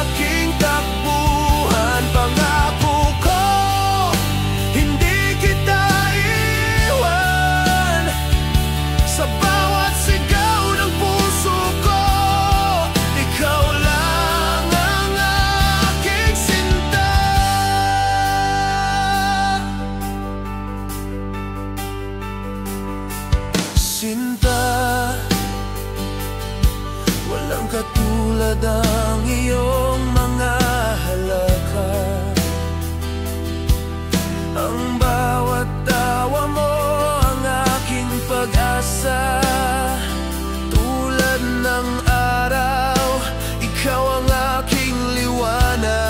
aking takbuhan. Pangako ko, hindi kita iwan. Sa bawat sigaw ng puso ko, ikaw lang ang aking sinta. Sinta, walang katulad ang iyong mga halaka. Ang bawat tawa mo ang aking pag-asa. Tulad ng araw, ikaw ang aking liwanag.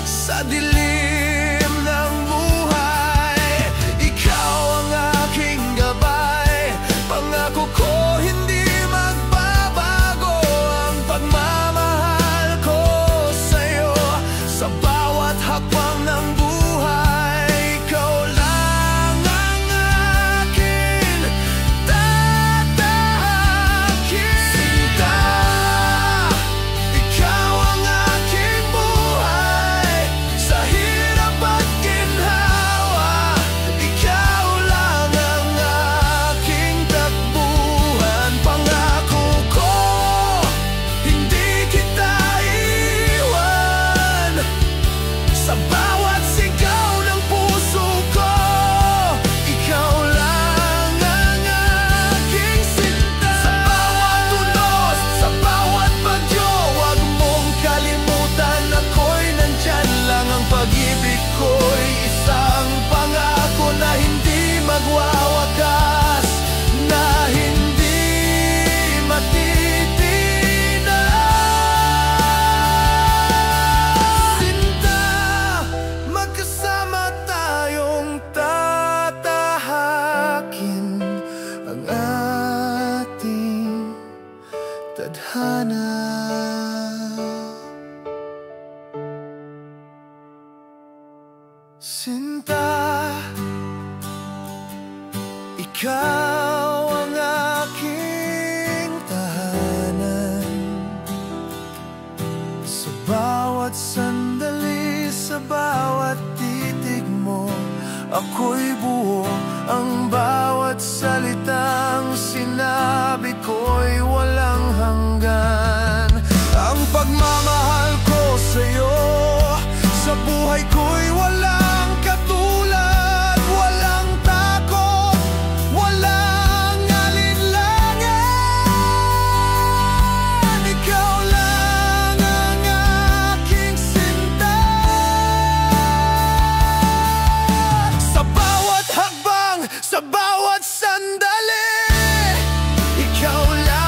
Sa dilim ng buhay, ikaw ang aking gabay. Pangako ko, hindi magbabago ang pagmamahal ko sa'yo. Sa bawat hakbang ng buhay, ikaw lang ang akin tatahakin. Sinta, ikaw ang aking buhay. Sa hirap at ginhawa, ikaw lang ang aking takbuhan. Pangako ko, hindi kita iwan. Sa bawat sigaw ng puso ko, ikaw lang ang aking sinta. Sa bawat unos, sa bawat bagyo, huwag mong kalimutan ako'y nandyan lang. Ang pag-ibig ko'y isang pangako na hindi magwawakas, na hindi matitinag. Sinta, magkasama tayong tatahakin ang ating tadhana. Sinta, ikaw ang aking tahanan. Sa bawat sandali, sa bawat titig mo, ako'y buo. Ang bawat salitang sinabi ko'y walang hanggan. Ang pagmamahal ko sa'yo, sa buhay ko'y walang katulad. Walang takot, walang alinlangan. Ikaw lang ang aking sinta. Sa bawat hakbang, sa bawat sandali, ikaw lang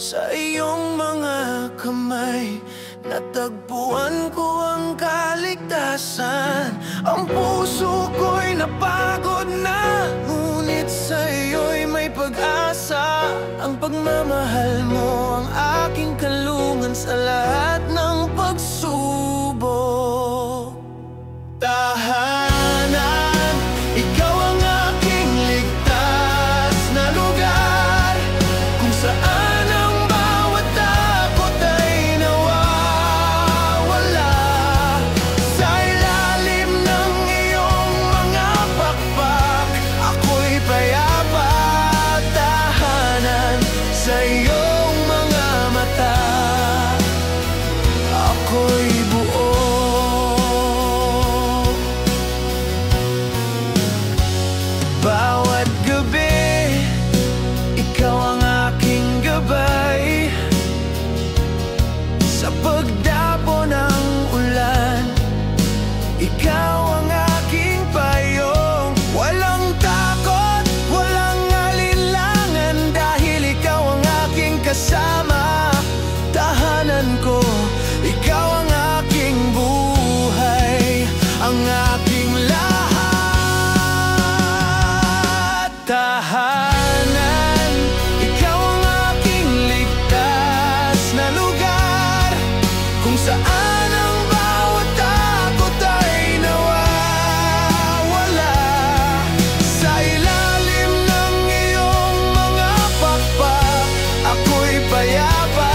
Sa iyong mga kamay, natagpuan ko ang kaligtasan. Ang puso ko'y napagod na, ngunit sa iyo'y may pag-asa. Ang pagmamahal mo ang aking kalungan sa lahat ng pagsubok. Tahanan, ikaw ang aking ligtas na lugar, kung saan ang bawat takot ay nawawala. Sa ilalim ng iyong mga pakpak, ako'y payapa. Tahanan, sa iyong mga mata, ako'y buo. Bawat gabi, ikaw ang aking gabay. Sa pagdapo ng ulan, ikaw ang aking payong. Walang takot, walang alinlangan, dahil ikaw ang aking kasama. Tahanan ko, ikaw ang aking buhay, ang aking lahat. Tahanan, ikaw ang aking ligtas na lugar, kung saan ang bawat takot ay nawawala. Sa ilalim ng iyong mga pakpak, ako'y payapa.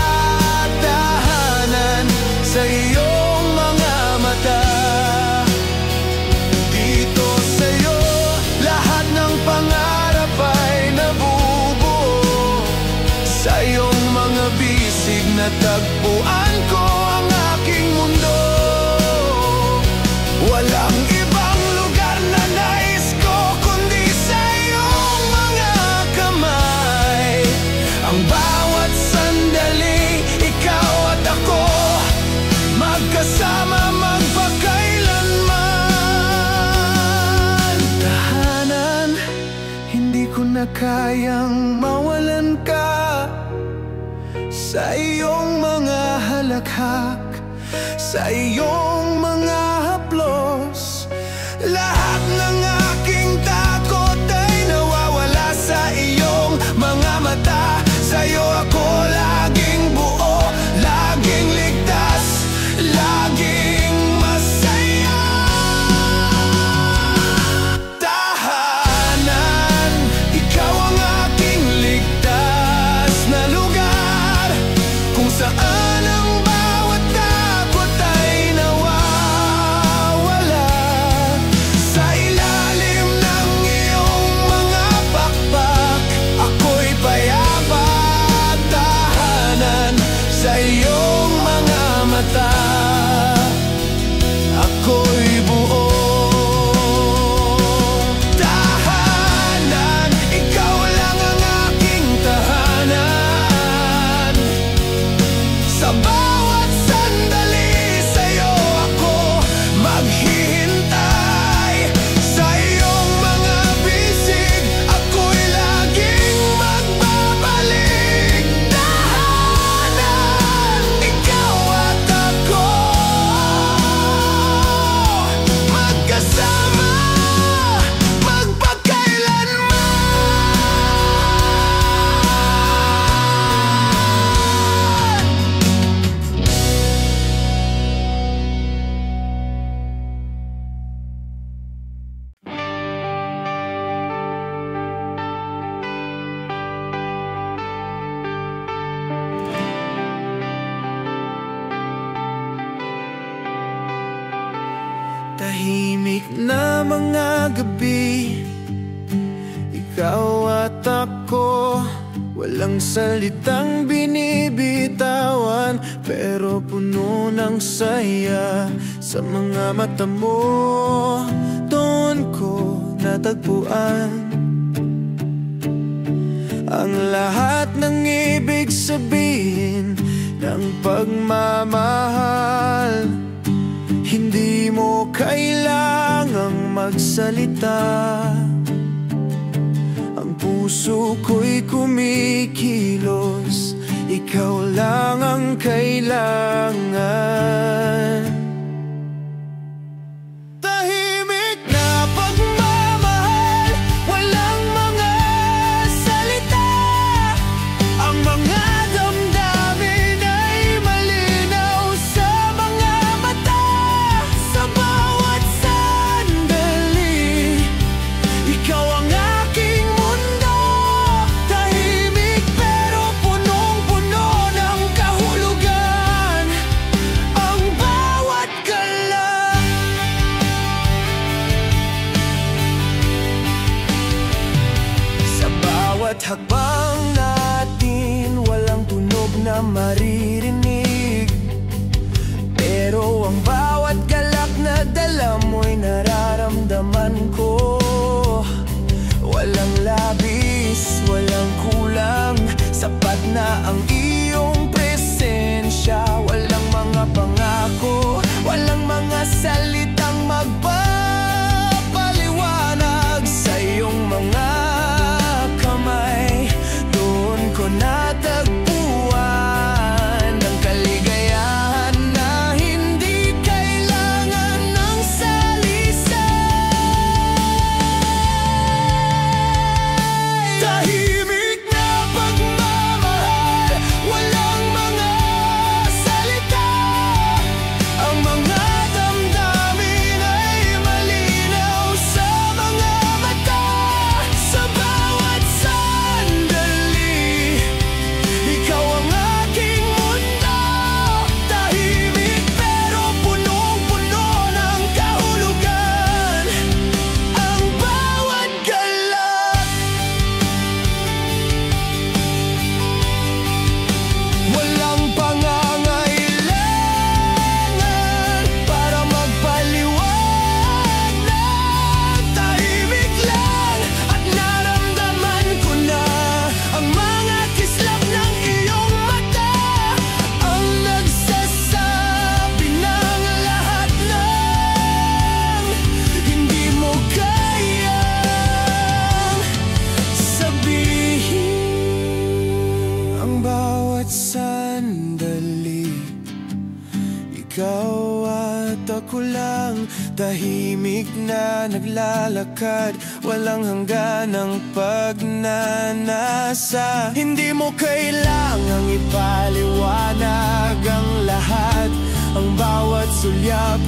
Tahanan, sa iyong mga mata, dito sa'yo lahat ng pangarap ay nabubuo. Sa iyong mga bisig natagpuan ko ang aking mundo. Walang ibang lugar na nais ko kundi sa iyong mga kamay. Ang bawat sandali, ikaw at ako, magkasama magpakailanman. Tahanan, hindi ko na kayang mawalan ka. Sa iyong mga halakhak, sa iyong mga haplos, lahat ng aking takot ay nawawala. Sa iyong mga mata, sa'yo ako laging buo, laging ligtas, laging masaya. Tahanan, ikaw ang aking ligtas na lugar, kung saan ang bawat takot ay nawawala. Sa ilalim ng iyong mga pakpak, ako'y payapa. Tahanan, sa iyong mga mata, ako'y buo. Tahanan, ikaw lang ang aking tahanan. Sa bawat sandali, sa'yo ako maghihintay. Sa iyong mga bisig, ako'y laging magbabalik. Tahanan, ikaw at ako, magkasama magpakailanman. Tahimik na mga gabi, ikaw at ako, walang salitang binibitawan, pero puno ng saya. Sa mga mata mo, doon ko natagpuan ang lahat ng ibig sabihin ng pagmamahal. Hindi mo kailangang magsalita, ang puso ko'y kumikilos. ikaw lang ang kailangan. Tahimik na pagmamahal, walang mga salita. Ang mga damdamin ay malinaw sa mga mata. Sa bawat sandali, ikaw ang aking mundo. Tahimik pero punong-puno ng kahulugan. Ang bawat galaw, sa bawat hakbang natin, walang tunog na maririnig. Pero ang bawat galak na dala mo'y nararamdaman ko. Walang labis, walang kulang, sapat na ang iyong presensya. Walang mga pangako, walang mga salitang magpapaliwanag. Sa iyong mga kamay, doon ko natagpuan ang kaligayahan na hindi kailangan ng salisay. Tahimik na pagmamahal, walang mga salita. Ang mga damdamin ay malinaw sa mga mata. Sa bawat sandali, ikaw ang aking mundo. Tahimik pero punong-puno ng kahulugan. Ang bawat galak, walang pangangailangan para magpaliwanag. Tahimik lang at naramdaman ko na ang mga kislap ng iyong mata ang nagsasabi ng lahat ng hindi mo kayang sabihin. Ang bawat sandali, ikaw at ako lang, tahimik na naglalakad, walang hangganang pagnanasa. Hindi mo kailangang ipaliwanag ang lahat. Ang bawat sulyap,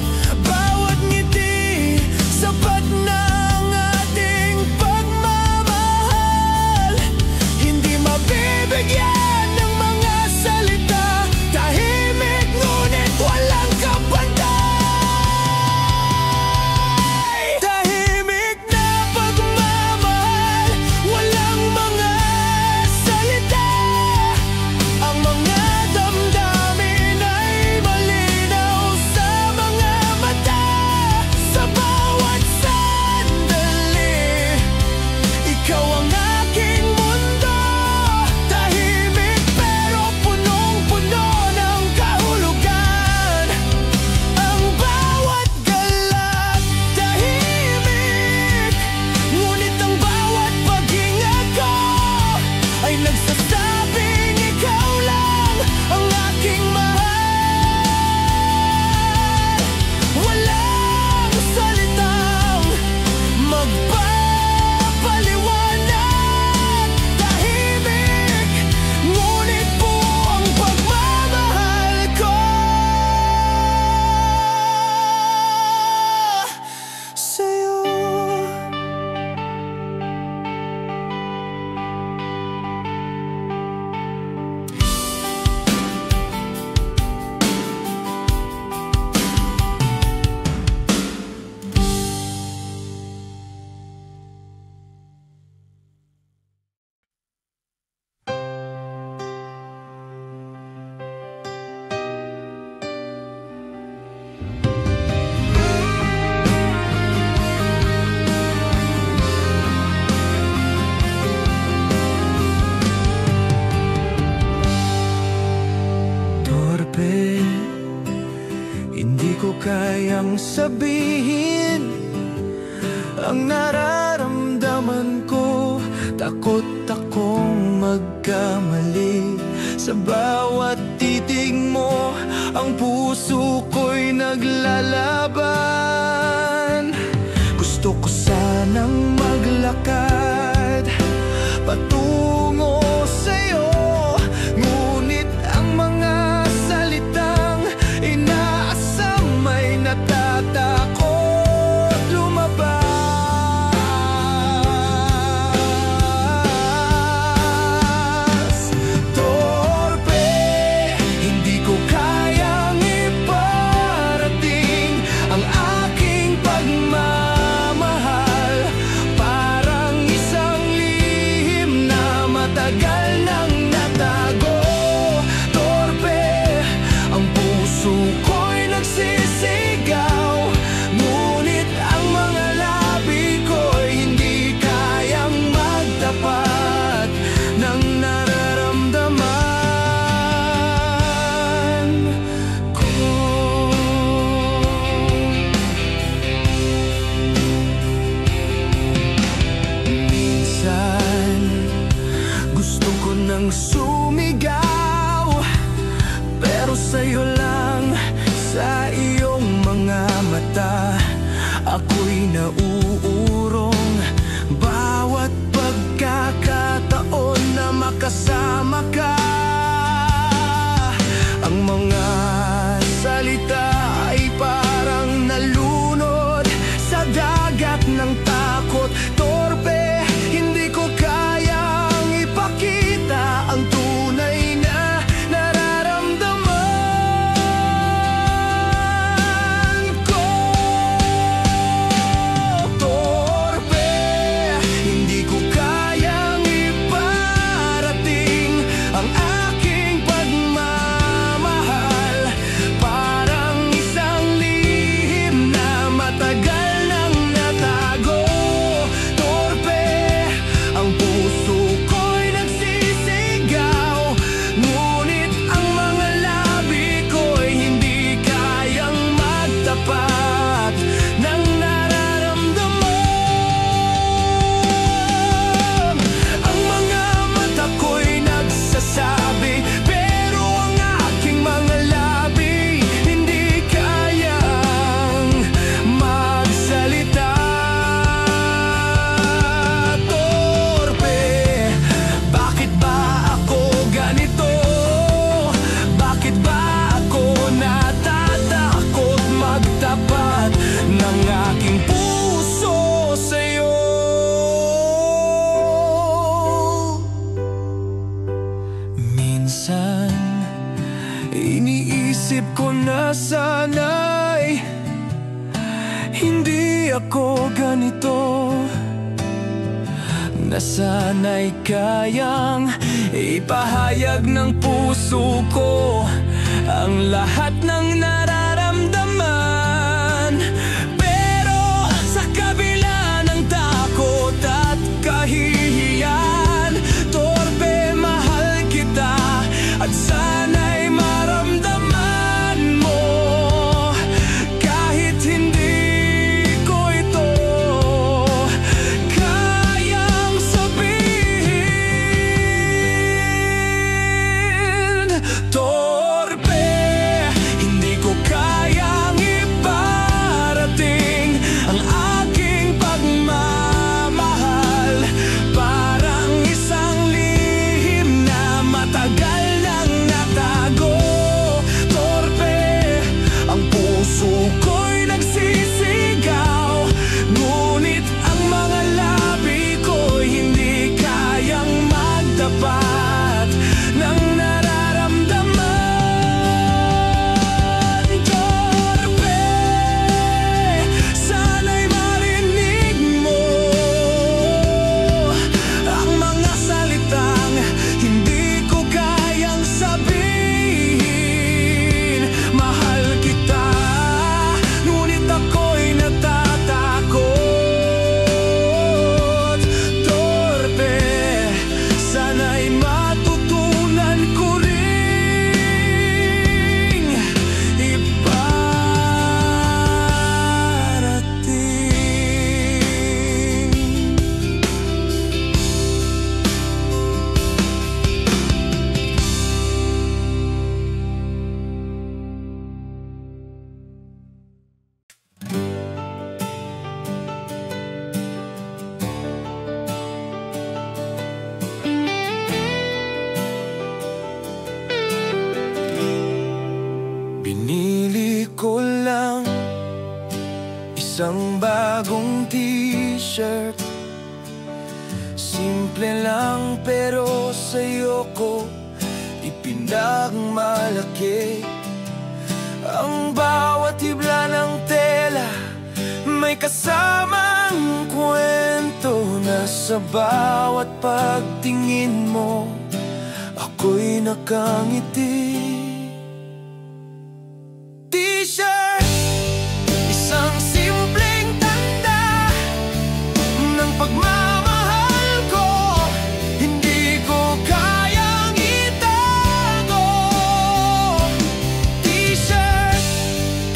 bawat ngiti, sapat na ang ating pagmamahal. Hindi mabibigyan ng mga salita. Tahimik ngunit walang kapantay. Tahimik na pagmamahal, walang mga salita. Ang mga damdamin ay malinaw sa mga mata. Sa bawat sandali, ikaw ang aking mundo. Tahimik pero punong-puno ng kahulugan. Ang bawat galak, tahimik, ngunit ang bawat paghinga ko ay nagsasabing ikaw lang ang aking mahal. Walang salitang magpapaliwanag. Tahimik, ngunit buo ang pagmamahal ko sa'yo. Torpe, hindi ko kayang sabihin ang nararamdaman ko. Takot akong magkamali Sa bawat titig mo, ang puso ko'y naglalaban. Gusto ko sanang maglakad patungo sa'yo, ngunit ang mga salitang inaasam ay natatakot lumabas. Torpe, hindi ko kayang iparating ang aking pagmamahal. Parang isang lihim na matagal nang natago. Torpe, ang puso ko'y nagsisigaw, ngunit ang mga labi ko'y hindi kayang magtapat ng nararamdaman ko. Minsan, gusto ko nang sumigaw, pero sa'yo lang, sa iyong mga mata, ako'y nauurong. Bawat pagkakataon na makasama ka, ang mga salita ay parang nalunod sa dagat ng takot. Torpe, hindi ko kayang ipakita ang tunay na nararamdaman ko. Torpe, hindi ko kayang iparating ang aking pagmamahal. Parang isang lihim na matagal nang natago. Torpe, ang puso ko'y nagsisigaw, ngunit ang mga labi ko'y hindi kayang magtapat ng nararamdaman. Ang mga mata ko'y nagsasabi, pero ang aking mga labi hindi kayang magsalita. Torpe, bakit ba ako ganito? Bakit ba ako natatakot magtapat ng aking puso sa'yo? Minsan, iniisip ko na sana'y hindi ako ganito, na sana'y kayang ipahayag ng puso ko ang lahat ng nararamdaman. Pero sa kabila ng takot at kahihiyan, torpe, mahal kita at sana'y maramdaman mo. Kahit hindi ko ito kayang sabihin. Torpe, hindi ko Isang bagong t-shirt, simple lang pero sa'yo ko ipinagmalaki. Ang bawat hibla ng tela may kasamang kwento, na sa bawat pagtingin mo ako'y nakangiti. T-shirt, isang simpleng tanda ng pagmamahal ko, hindi ko kayang itago. T-shirt,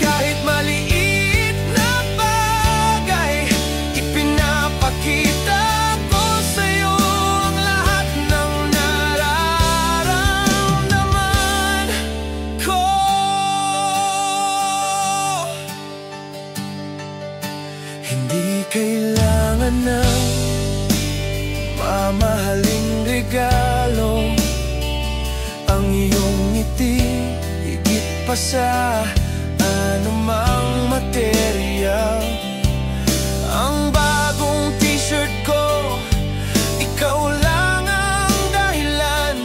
kahit maliit na bagay, ipinapakita ko sa'yo ang lahat ng nararamdaman ko. Hindi kailangan ng mamahaling regalo, ang iyong ngiti higit pa sa anumang material. Ang bagong t-shirt ko, ikaw lang ang dahilan.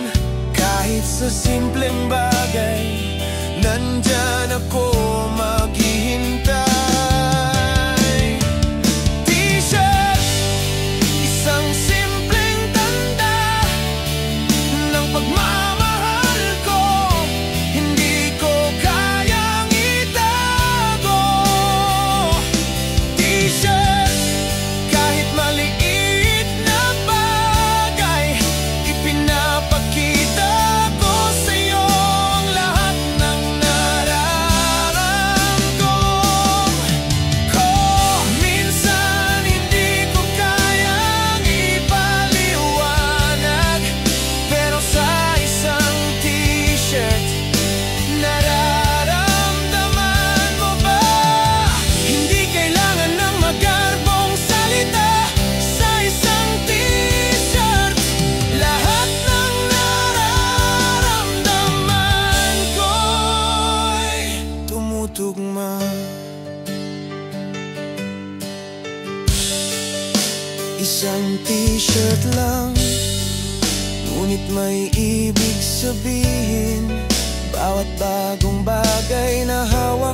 Kahit sa simpleng bagay, nandyan ako maghihintay. T-shirt, isang simpleng tanda ng pagmamahal ko, hindi ko kayang itago. T-shirt, kahit maliit na bagay, ipinapakita ko sa'yo ang lahat ng nararamdaman ko. Minsan hindi ko kayang ipaliwanag, pero sa isang t-shirt, nararamdaman mo ba? Hindi kailangan ng magarbong salita sa isang t-shirt. Lahat ng nararamdaman ko'y tumutugma. Isang t-shirt lang, ngunit may ibig sabihin. Bawat bagong bagay na hawak